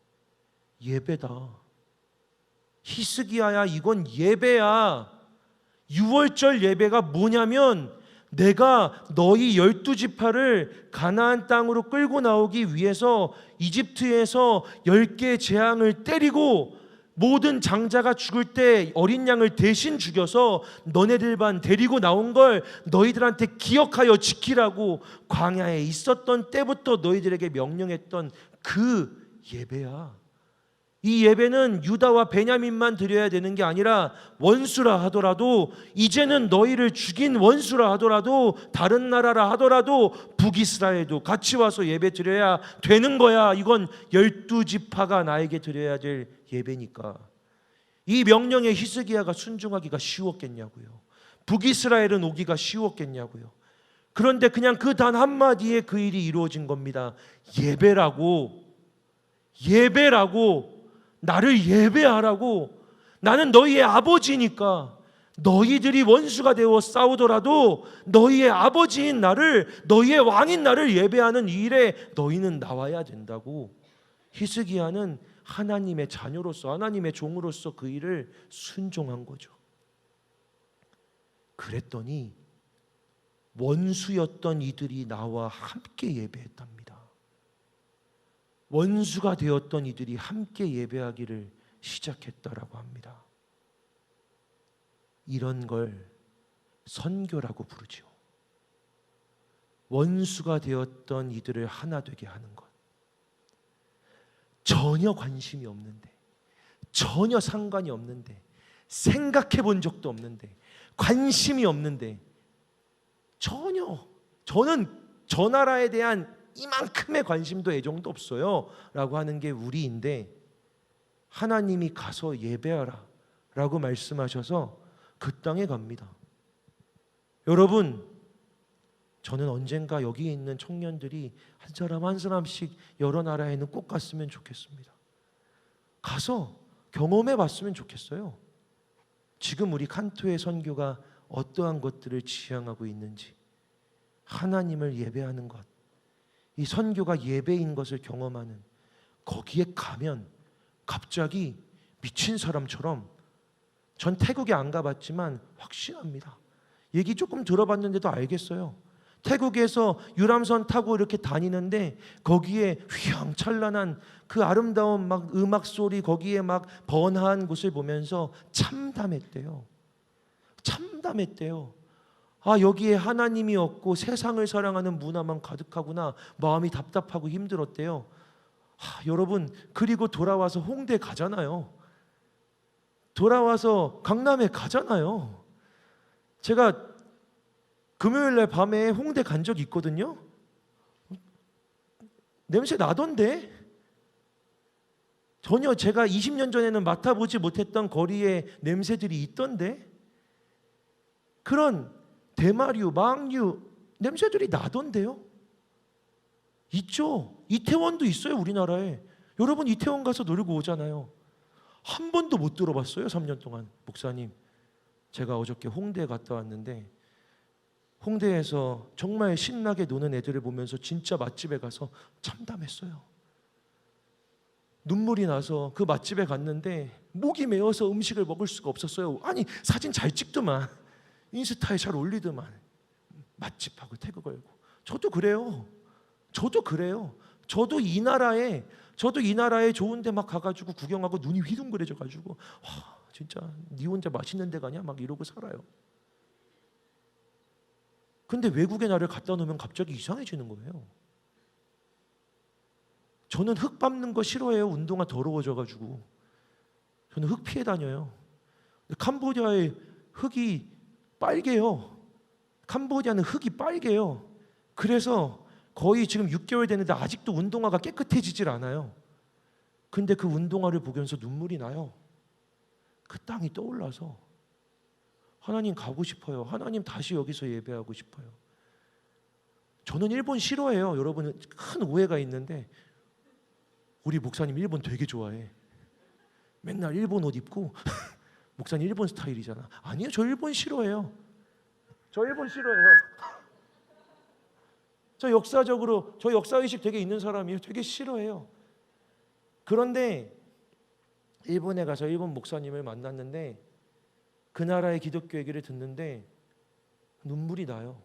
예배다. 히스기야야, 이건 예배야. 유월절 예배가 뭐냐면 내가 너희 12지파를 가나안 땅으로 끌고 나오기 위해서 이집트에서 10개의 재앙을 때리고 모든 장자가 죽을 때 어린 양을 대신 죽여서 너네들 반 데리고 나온 걸 너희들한테 기억하여 지키라고 광야에 있었던 때부터 너희들에게 명령했던 그 예배야. 이 예배는 유다와 베냐민만 드려야 되는 게 아니라 원수라 하더라도, 이제는 너희를 죽인 원수라 하더라도, 다른 나라라 하더라도 북이스라엘도 같이 와서 예배 드려야 되는 거야. 이건 12지파가 나에게 드려야 될 예배니까. 이 명령에 히스기야가 순종하기가 쉬웠겠냐고요. 북이스라엘은 오기가 쉬웠겠냐고요. 그런데 그냥 그 단 한마디에 그 일이 이루어진 겁니다. 예배라고. 나를 예배하라고. 나는 너희의 아버지니까 너희들이 원수가 되어 싸우더라도 너희의 아버지인 나를, 너희의 왕인 나를 예배하는 이 일에 너희는 나와야 된다고. 히스기야는 하나님의 자녀로서, 하나님의 종으로서 그 일을 순종한 거죠. 그랬더니 원수였던 이들이 나와 함께 예배했답니다. 원수가 되었던 이들이 함께 예배하기를 시작했다라고 합니다. 이런 걸 선교라고 부르죠. 원수가 되었던 이들을 하나 되게 하는 것. 전혀 관심이 없는데, 전혀 상관이 없는데, 생각해 본 적도 없는데, 관심이 없는데, 저는 저 나라에 대한 이만큼의 관심도 애정도 없어요 라고 하는 게 우리인데, 하나님이 가서 예배하라 라고 말씀하셔서 그 땅에 갑니다. 여러분, 저는 언젠가 여기에 있는 청년들이 한 사람 한 사람씩 여러 나라에는 꼭 갔으면 좋겠습니다. 가서 경험해 봤으면 좋겠어요. 지금 우리 칸토의 선교가 어떠한 것들을 지향하고 있는지, 하나님을 예배하는 것, 이 선교가 예배인 것을 경험하는, 거기에 가면 갑자기 미친 사람처럼, 전 태국에 안 가봤지만 확신합니다. 얘기 조금 들어봤는데도 알겠어요. 태국에서 유람선 타고 이렇게 다니는데 거기에 휘황찬란한 그 아름다운 막 음악 소리, 거기에 막 번화한 곳을 보면서 참담했대요. 아, 여기에 하나님이 없고 세상을 사랑하는 문화만 가득하구나. 마음이 답답하고 힘들었대요. 여러분, 그리고 돌아와서 홍대 가잖아요. 돌아와서 강남에 가잖아요. 제가 금요일날 밤에 홍대 간 적이 있거든요. 냄새 나던데? 전혀 제가 20년 전에는 맡아보지 못했던 거리에 냄새들이 있던데? 그런 대마류, 망류 냄새들이 나던데요? 있죠. 이태원도 있어요, 우리나라에. 여러분, 이태원 가서 놀고 오잖아요. 한 번도 못 들어봤어요, 3년 동안. 목사님, 제가 어저께 홍대에 갔다 왔는데 홍대에서 정말 신나게 노는 애들을 보면서 진짜 맛집에 가서 참담했어요. 눈물이 나서 그 맛집에 갔는데 목이 메어서 음식을 먹을 수가 없었어요. 아니, 사진 잘 찍더만, 인스타에 잘 올리더만, 맛집하고 태그 걸고. 저도 그래요. 저도 이 나라에 좋은 데 막 가가지고 구경하고 눈이 휘둥그레져 가지고, 와, 진짜 네 혼자 맛있는 데 가냐? 막 이러고 살아요. 근데 외국에 나를 갖다 놓으면 갑자기 이상해지는 거예요. 저는 흙 밟는 거 싫어해요. 운동화 더러워져가지고. 저는 흙 피해 다녀요. 근데 캄보디아의 흙이 빨개요. 캄보디아는 흙이 빨개요. 그래서 거의 지금 6개월 됐는데 아직도 운동화가 깨끗해지질 않아요. 근데 그 운동화를 보면서 눈물이 나요. 그 땅이 떠올라서 하나님 가고 싶어요. 하나님 다시 여기서 예배하고 싶어요. 저는 일본 싫어해요. 여러분 큰 오해가 있는데 우리 목사님 일본 되게 좋아해. 맨날 일본 옷 입고 목사님 일본 스타일이잖아. 아니요, 저 일본 싫어해요. 저 일본 싫어해요. 저 역사적으로 저 역사의식 되게 있는 사람이에요. 되게 싫어해요. 그런데 일본에 가서 일본 목사님을 만났는데 그 나라의 기독교 얘기를 듣는데 눈물이 나요.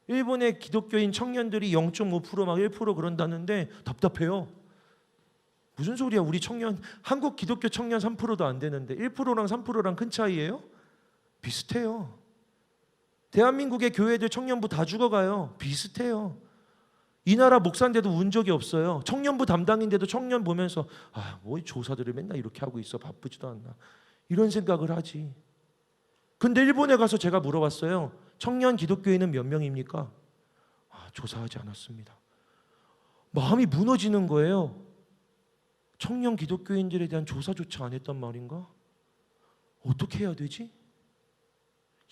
일본의 기독교인 청년들이 0.5% 막 1% 그런다는데 답답해요. 무슨 소리야? 우리 청년, 한국 기독교 청년 3%도 안 되는데 1%랑 3%랑 큰 차이예요? 비슷해요. 대한민국의 교회들 청년부 다 죽어가요. 비슷해요. 이 나라 목사인데도 운 적이 없어요. 청년부 담당인데도 청년 보면서 뭐 조사들을 맨날 이렇게 하고 있어. 바쁘지도 않나. 이런 생각을 하지. 근데 일본에 가서 제가 물어봤어요. 청년 기독교인은 몇 명입니까? 조사하지 않았습니다. 마음이 무너지는 거예요. 청년 기독교인들에 대한 조사조차 안 했단 말인가? 어떻게 해야 되지?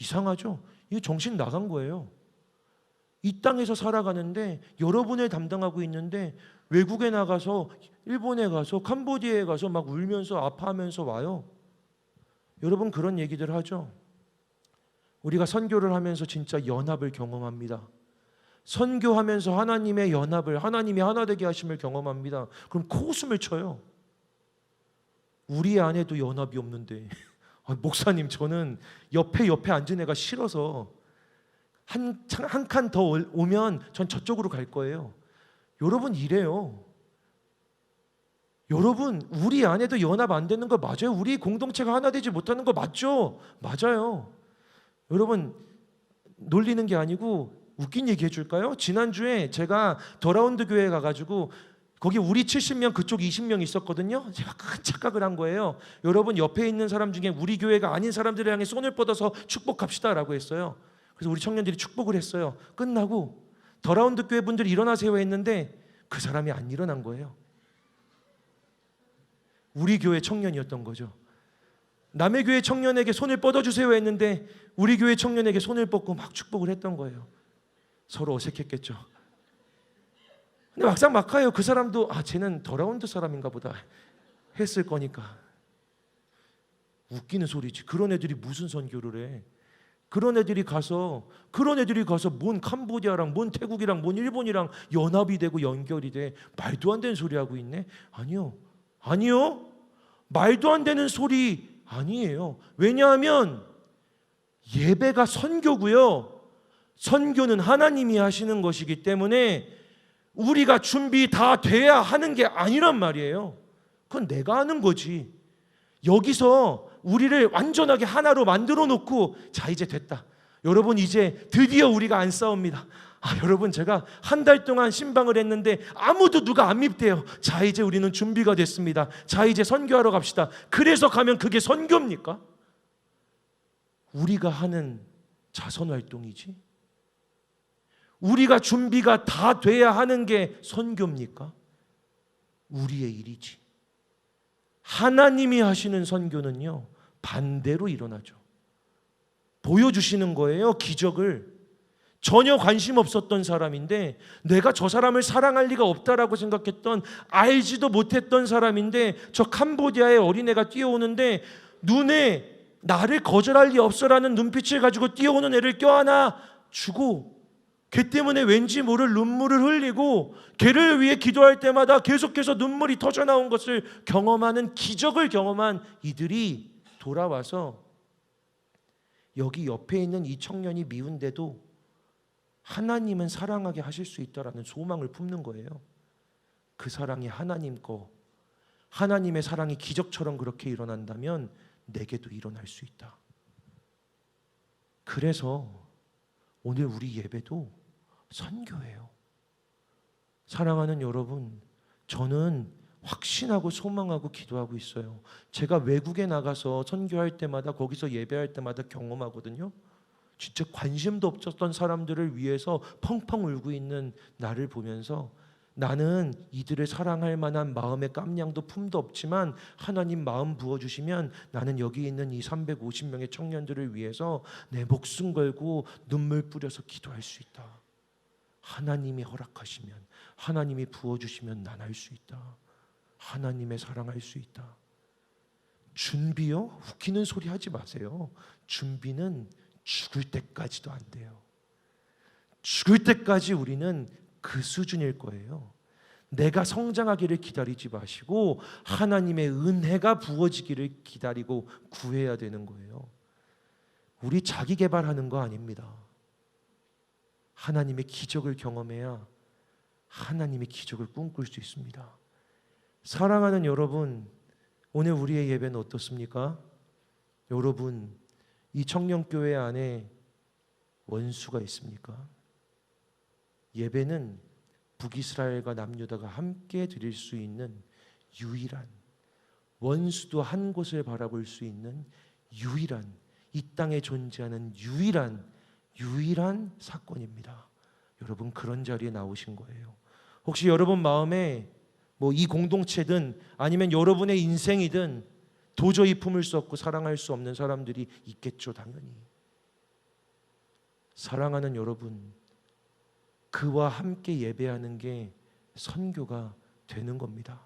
이상하죠? 이거 정신 나간 거예요. 이 땅에서 살아가는데 여러분을 담당하고 있는데 외국에 나가서 일본에 가서 캄보디아에 가서 막 울면서 아파하면서 와요. 여러분 그런 얘기들 하죠. 우리가 선교를 하면서 진짜 연합을 경험합니다. 선교하면서 하나님의 연합을, 하나님이 하나 되게 하심을 경험합니다. 그럼 코웃음을 쳐요. 우리 안에도 연합이 없는데 목사님 저는 옆에 앉은 애가 싫어서 한 칸 더 오면 전 저쪽으로 갈 거예요. 여러분 이래요. 여러분 우리 안에도 연합 안 되는 거 맞아요? 우리 공동체가 하나 되지 못하는 거 맞죠? 맞아요. 여러분 놀리는 게 아니고 웃긴 얘기 해줄까요? 지난주에 제가 더라운드 교회에 가가지고 거기 우리 70명 그쪽 20명 있었거든요. 제가 큰 착각을 한 거예요. 여러분 옆에 있는 사람 중에 우리 교회가 아닌 사람들을 향해 손을 뻗어서 축복합시다 라고 했어요. 그래서 우리 청년들이 축복을 했어요. 끝나고 더라운드 교회 분들이 일어나세요 했는데 그 사람이 안 일어난 거예요. 우리 교회 청년이었던 거죠. 남의 교회 청년에게 손을 뻗어주세요 했는데 우리 교회 청년에게 손을 뻗고 막 축복을 했던 거예요. 서로 어색했겠죠. 근데 막상 막하요. 그 사람도 쟤는 더라운드 사람인가 보다 했을 거니까. 웃기는 소리지. 그런 애들이 무슨 선교를 해. 그런 애들이 가서 뭔 캄보디아랑 뭔 태국이랑 뭔 일본이랑 연합이 되고 연결이 돼. 말도 안 되는 소리 하고 있네. 아니요. 말도 안 되는 소리 아니에요. 왜냐하면 예배가 선교고요. 선교는 하나님이 하시는 것이기 때문에 우리가 준비 다 돼야 하는 게 아니란 말이에요. 그건 내가 하는 거지. 여기서 우리를 완전하게 하나로 만들어 놓고 자 이제 됐다. 여러분 이제 드디어 우리가 안 싸웁니다. 여러분 제가 한 달 동안 신방을 했는데 아무도 누가 안 밉대요. 자 이제 우리는 준비가 됐습니다. 자 이제 선교하러 갑시다. 그래서 가면 그게 선교입니까? 우리가 하는 자선활동이지. 우리가 준비가 다 돼야 하는 게 선교입니까? 우리의 일이지. 하나님이 하시는 선교는요 반대로 일어나죠. 보여주시는 거예요. 기적을. 전혀 관심 없었던 사람인데 내가 저 사람을 사랑할 리가 없다라고 생각했던 알지도 못했던 사람인데 저 캄보디아의 어린애가 뛰어오는데 눈에 나를 거절할 리 없어라는 눈빛을 가지고 뛰어오는 애를 껴안아 주고 걔 때문에 왠지 모를 눈물을 흘리고 걔를 위해 기도할 때마다 계속해서 눈물이 터져나온 것을 경험하는 기적을 경험한 이들이 돌아와서 여기 옆에 있는 이 청년이 미운데도 하나님은 사랑하게 하실 수 있다라는 소망을 품는 거예요. 그 사랑이 하나님 거, 하나님의 사랑이 기적처럼 그렇게 일어난다면 내게도 일어날 수 있다. 그래서 오늘 우리 예배도 선교예요. 사랑하는 여러분, 저는 확신하고 소망하고 기도하고 있어요. 제가 외국에 나가서 선교할 때마다, 거기서 예배할 때마다 경험하거든요. 진짜 관심도 없었던 사람들을 위해서 펑펑 울고 있는 나를 보면서 나는 이들을 사랑할 만한 마음의 깜냥도 품도 없지만 하나님 마음 부어주시면 나는 여기 있는 이 350명의 청년들을 위해서 내 목숨 걸고 눈물 뿌려서 기도할 수 있다. 하나님이 허락하시면, 하나님이 부어주시면 난 할 수 있다. 하나님의 사랑할 수 있다. 준비요? 웃기는 소리 하지 마세요. 준비는 죽을 때까지도 안 돼요. 죽을 때까지 우리는 그 수준일 거예요. 내가 성장하기를 기다리지 마시고 하나님의 은혜가 부어지기를 기다리고 구해야 되는 거예요. 우리 자기 개발하는 거 아닙니다. 하나님의 기적을 경험해야 하나님의 기적을 꿈꿀 수 있습니다. 사랑하는 여러분, 오늘 우리의 예배는 어떻습니까? 여러분, 이 청년교회 안에 원수가 있습니까? 예배는 북이스라엘과 남유다가 함께 드릴 수 있는 유일한, 원수도 한 곳을 바라볼 수 있는 유일한, 이 땅에 존재하는 유일한 사건입니다. 여러분, 그런 자리에 나오신 거예요. 혹시 여러분 마음에 이 공동체든 아니면 여러분의 인생이든 도저히 품을 수 없고 사랑할 수 없는 사람들이 있겠죠, 당연히. 사랑하는 여러분, 그와 함께 예배하는 게 선교가 되는 겁니다.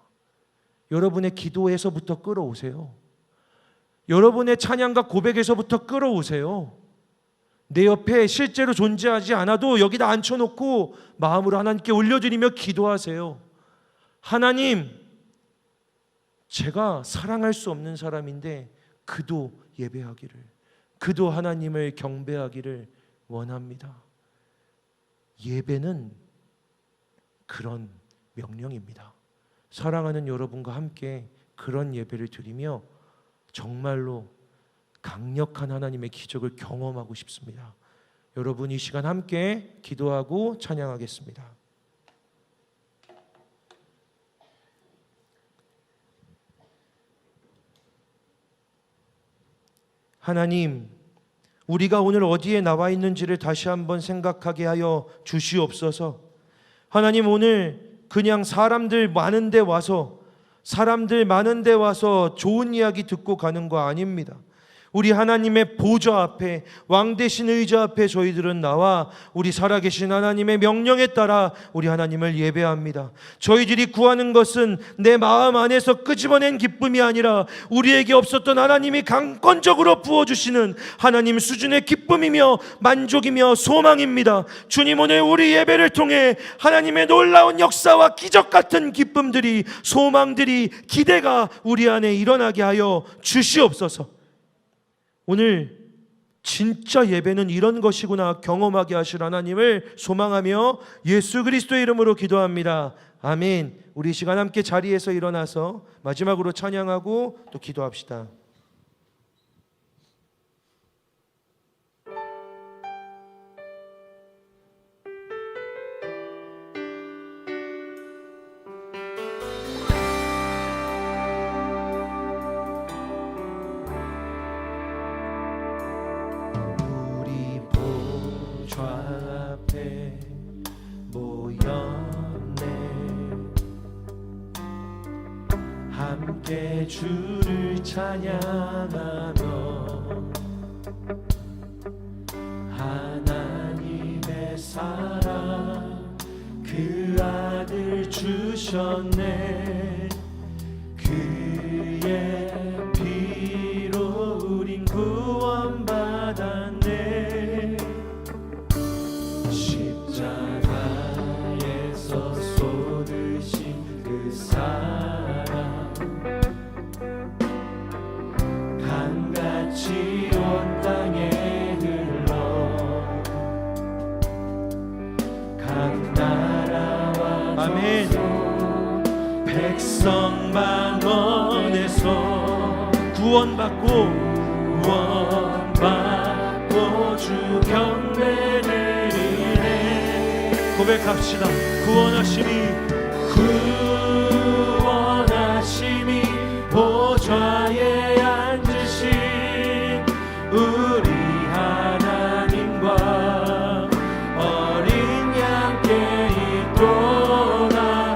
여러분의 기도에서부터 끌어오세요. 여러분의 찬양과 고백에서부터 끌어오세요. 내 옆에 실제로 존재하지 않아도 여기다 앉혀놓고 마음으로 하나님께 올려드리며 기도하세요. 하나님, 제가 사랑할 수 없는 사람인데 그도 예배하기를, 그도 하나님을 경배하기를 원합니다. 예배는 그런 명령입니다. 사랑하는 여러분과 함께 그런 예배를 드리며 정말로 강력한 하나님의 기적을 경험하고 싶습니다. 여러분, 이 시간 함께 기도하고 찬양하겠습니다. 하나님, 우리가 오늘 어디에 나와 있는지를 다시 한번 생각하게 하여 주시옵소서. 하나님, 오늘 그냥 사람들 많은 데 와서 좋은 이야기 듣고 가는 거 아닙니다. 우리 하나님의 보좌 앞에, 왕 대신 의자 앞에 저희들은 나와 우리 살아계신 하나님의 명령에 따라 우리 하나님을 예배합니다. 저희들이 구하는 것은 내 마음 안에서 끄집어낸 기쁨이 아니라 우리에게 없었던 하나님이 강권적으로 부어주시는 하나님 수준의 기쁨이며 만족이며 소망입니다. 주님, 오늘 우리 예배를 통해 하나님의 놀라운 역사와 기적 같은 기쁨들이, 소망들이, 기대가 우리 안에 일어나게 하여 주시옵소서. 오늘 진짜 예배는 이런 것이구나 경험하게 하실 하나님을 소망하며 예수 그리스도의 이름으로 기도합니다. 아멘. 우리 시간 함께 자리에서 일어나서 마지막으로 찬양하고 또 기도합시다. 함께 주를 찬양하며 하나님의 사랑 그 아들 주셨네. 그의 피로 우린 구원받았네. 십자가에서 쏟으신 그 사랑 강같이 온 땅에 흘러 각 나라와 아멘. 족속 백성 만원에서 구원받고 주 경배를 해 고백합시다. 구원하심이 보좌에 앉으신 우리 하나님과 어린 양께 있도다.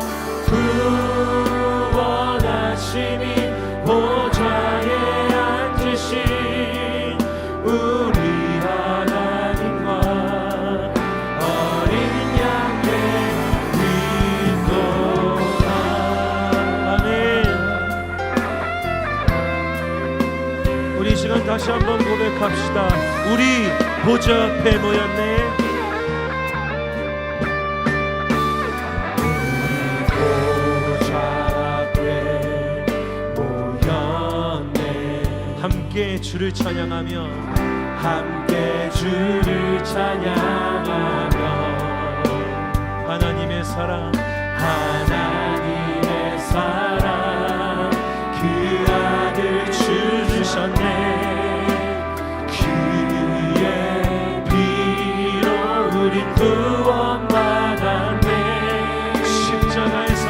구원하심이 보좌에 앉으신 우리 하나님과 어린 양께 있도다. 아멘. 우리 이 시간 다시 한번 고백합시다. 우리 보좌 앞에 모였네. 보좌 앞에 모였네. 함께 주를 찬양하며 함께 주를 찬양하며 하나님의 사랑 하나님의 사랑 그 아들 주셨네. 그의 피로 우리 구원받았네. 십자가에서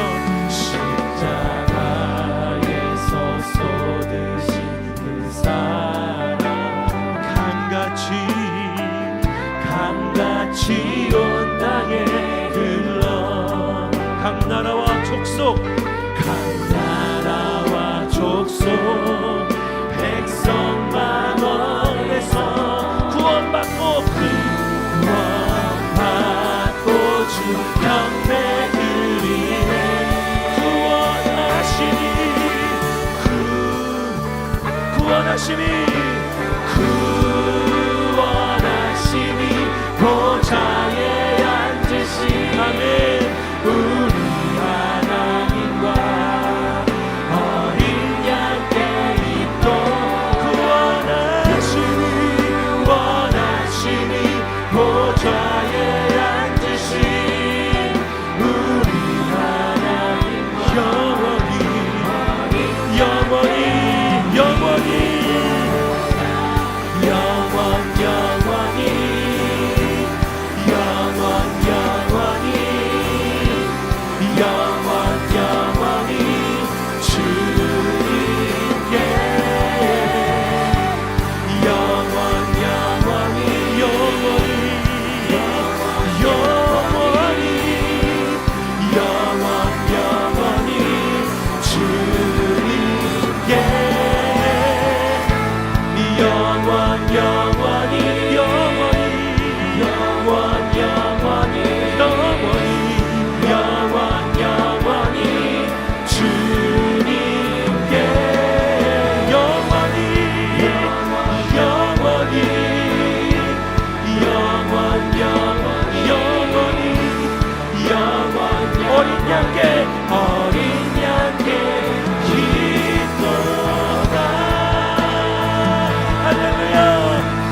쏟으신 그 사랑 강같이 온 땅에 흘러 각 나라와 족속 백성 만원에서 구원받고 주 경배 드리네. 구원하심이 보좌에 앉으신 아멘. 우리 하나님과 어린 양께 있도. 구원하심이 보좌에 앉으신 우리 하나님과 영원히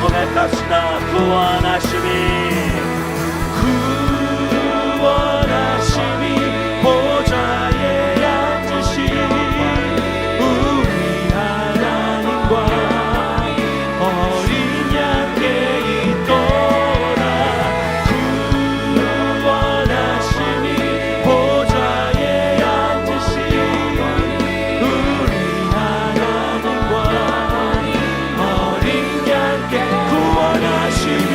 고백합시다. 구원하심이 보좌에 앉으신 우리 하나님과 어린 양께 있도다. 구원하심이 보좌에 앉으신 우리 하나님과 어린 양께 구원하심이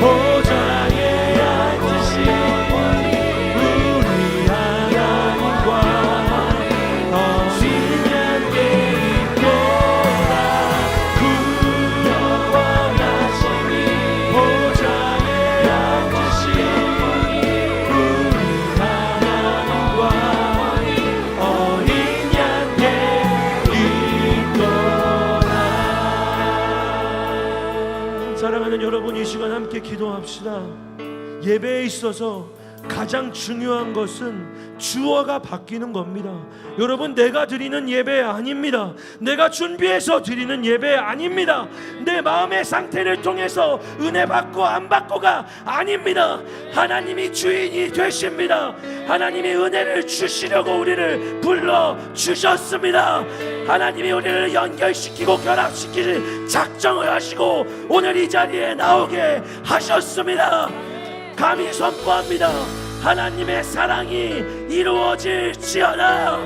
보좌에 앉으신 우리 하나님과 어린 양께 있도다. 구원하심이 보좌에 앉으신 우리 하나님과 어린 양께 있도다. 사랑하는 여러분, 이 시간 함께 기도합시다. 예배에 있어서 가장 중요한 것은 주어가 바뀌는 겁니다. 여러분, 내가 드리는 예배 아닙니다. 내가 준비해서 드리는 예배 아닙니다. 내 마음의 상태를 통해서 은혜 받고 안 받고가 아닙니다. 하나님이 주인이 되십니다. 하나님이 은혜를 주시려고 우리를 불러주셨습니다. 하나님이 우리를 연결시키고 결합시키실 작정을 하시고 오늘 이 자리에 나오게 하셨습니다. 감히 선포합니다. 하나님의 사랑이 이루어질지어다.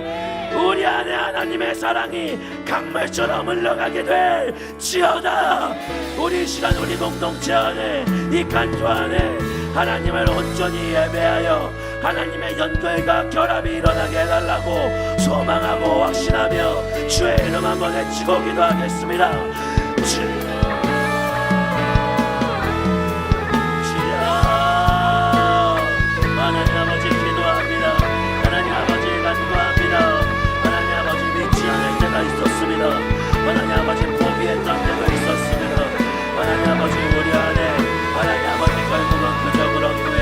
우리 안에 하나님의 사랑이 강물처럼 흘러가게 될지어다. 우리 시간, 우리 공동체 안에, 이 간조 안에 하나님을 온전히 예배하여 하나님의 연결과 결합이 일어나게 해달라고 소망하고 확신하며 주의 이름 한번 외치고 기도하겠습니다. 하나님 아버지 기도합니다. 하나님 아버지 간구합니다. 하나님 아버지 믿지 않을 때가 있었습니다. 하나님 아버지 포기했던 때가 있었습니다. 하나님 아버지 우리 안에 하나님 아버지 결국은 그저 그런 교회,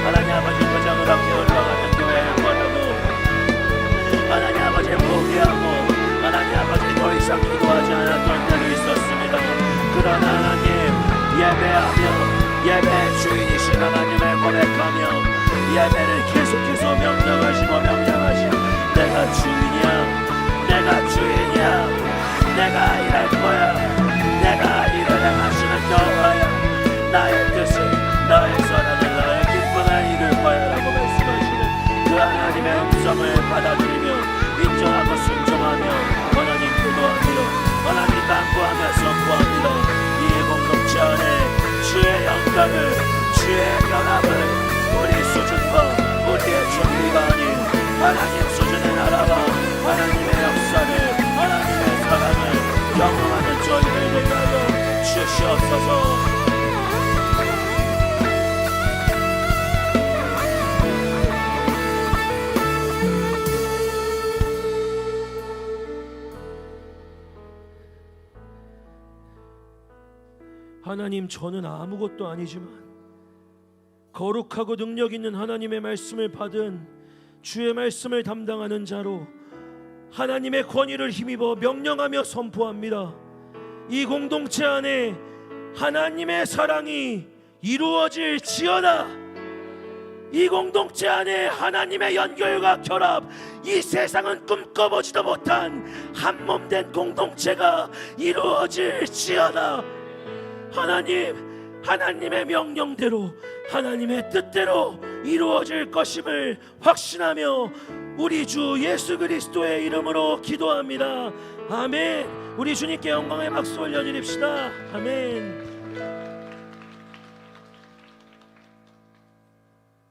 하나님 아버지 그저 그렇게 흘러가는 교회를 버리고 하나님 아버지 포기하고 하나님 아버지 더 이상 기도하지 않았던 때도 있었습니다. 그러나 하나님 예배하며 예배의 주인이신 하나님을 고백하며 예배를 계속해서 명령하시고 명령하시고 내가 주인이야, 내가 주인이야, 내가 일할 거야, 내가 일을 행하시는 여호와야, 나의 뜻을, 나의 선언을, 나의 기쁨을 이룰 거야 라고 말씀하시는 그 하나님의 음성을 받아들이며 인정하고 순종하며 하나님 기도하며 하나님 간구하며 선포합니다. 이 공동체 안에 주의 영광을, 주의 변함을 우리 수준과 우리의 준비가 아닌 하나님 수준의 나라와 하나님의 역사를, 하나님의 사랑을 경험하는 저희들 되게 하여 주시옵소서. 하나님, 저는 아무것도 아니지만 거룩하고 능력 있는 하나님의 말씀을 받은 주의 말씀을 담당하는 자로 하나님의 권위를 힘입어 명령하며 선포합니다. 이 공동체 안에 하나님의 사랑이 이루어질지어다. 이 공동체 안에 하나님의 연결과 결합, 이 세상은 꿈꿔보지도 못한 한몸된 공동체가 이루어질지어다. 하나님, 하나님의 명령대로 하나님의 뜻대로 이루어질 것임을 확신하며 우리 주 예수 그리스도의 이름으로 기도합니다. 아멘. 우리 주님께 영광의 박수 올려드립시다. 아멘.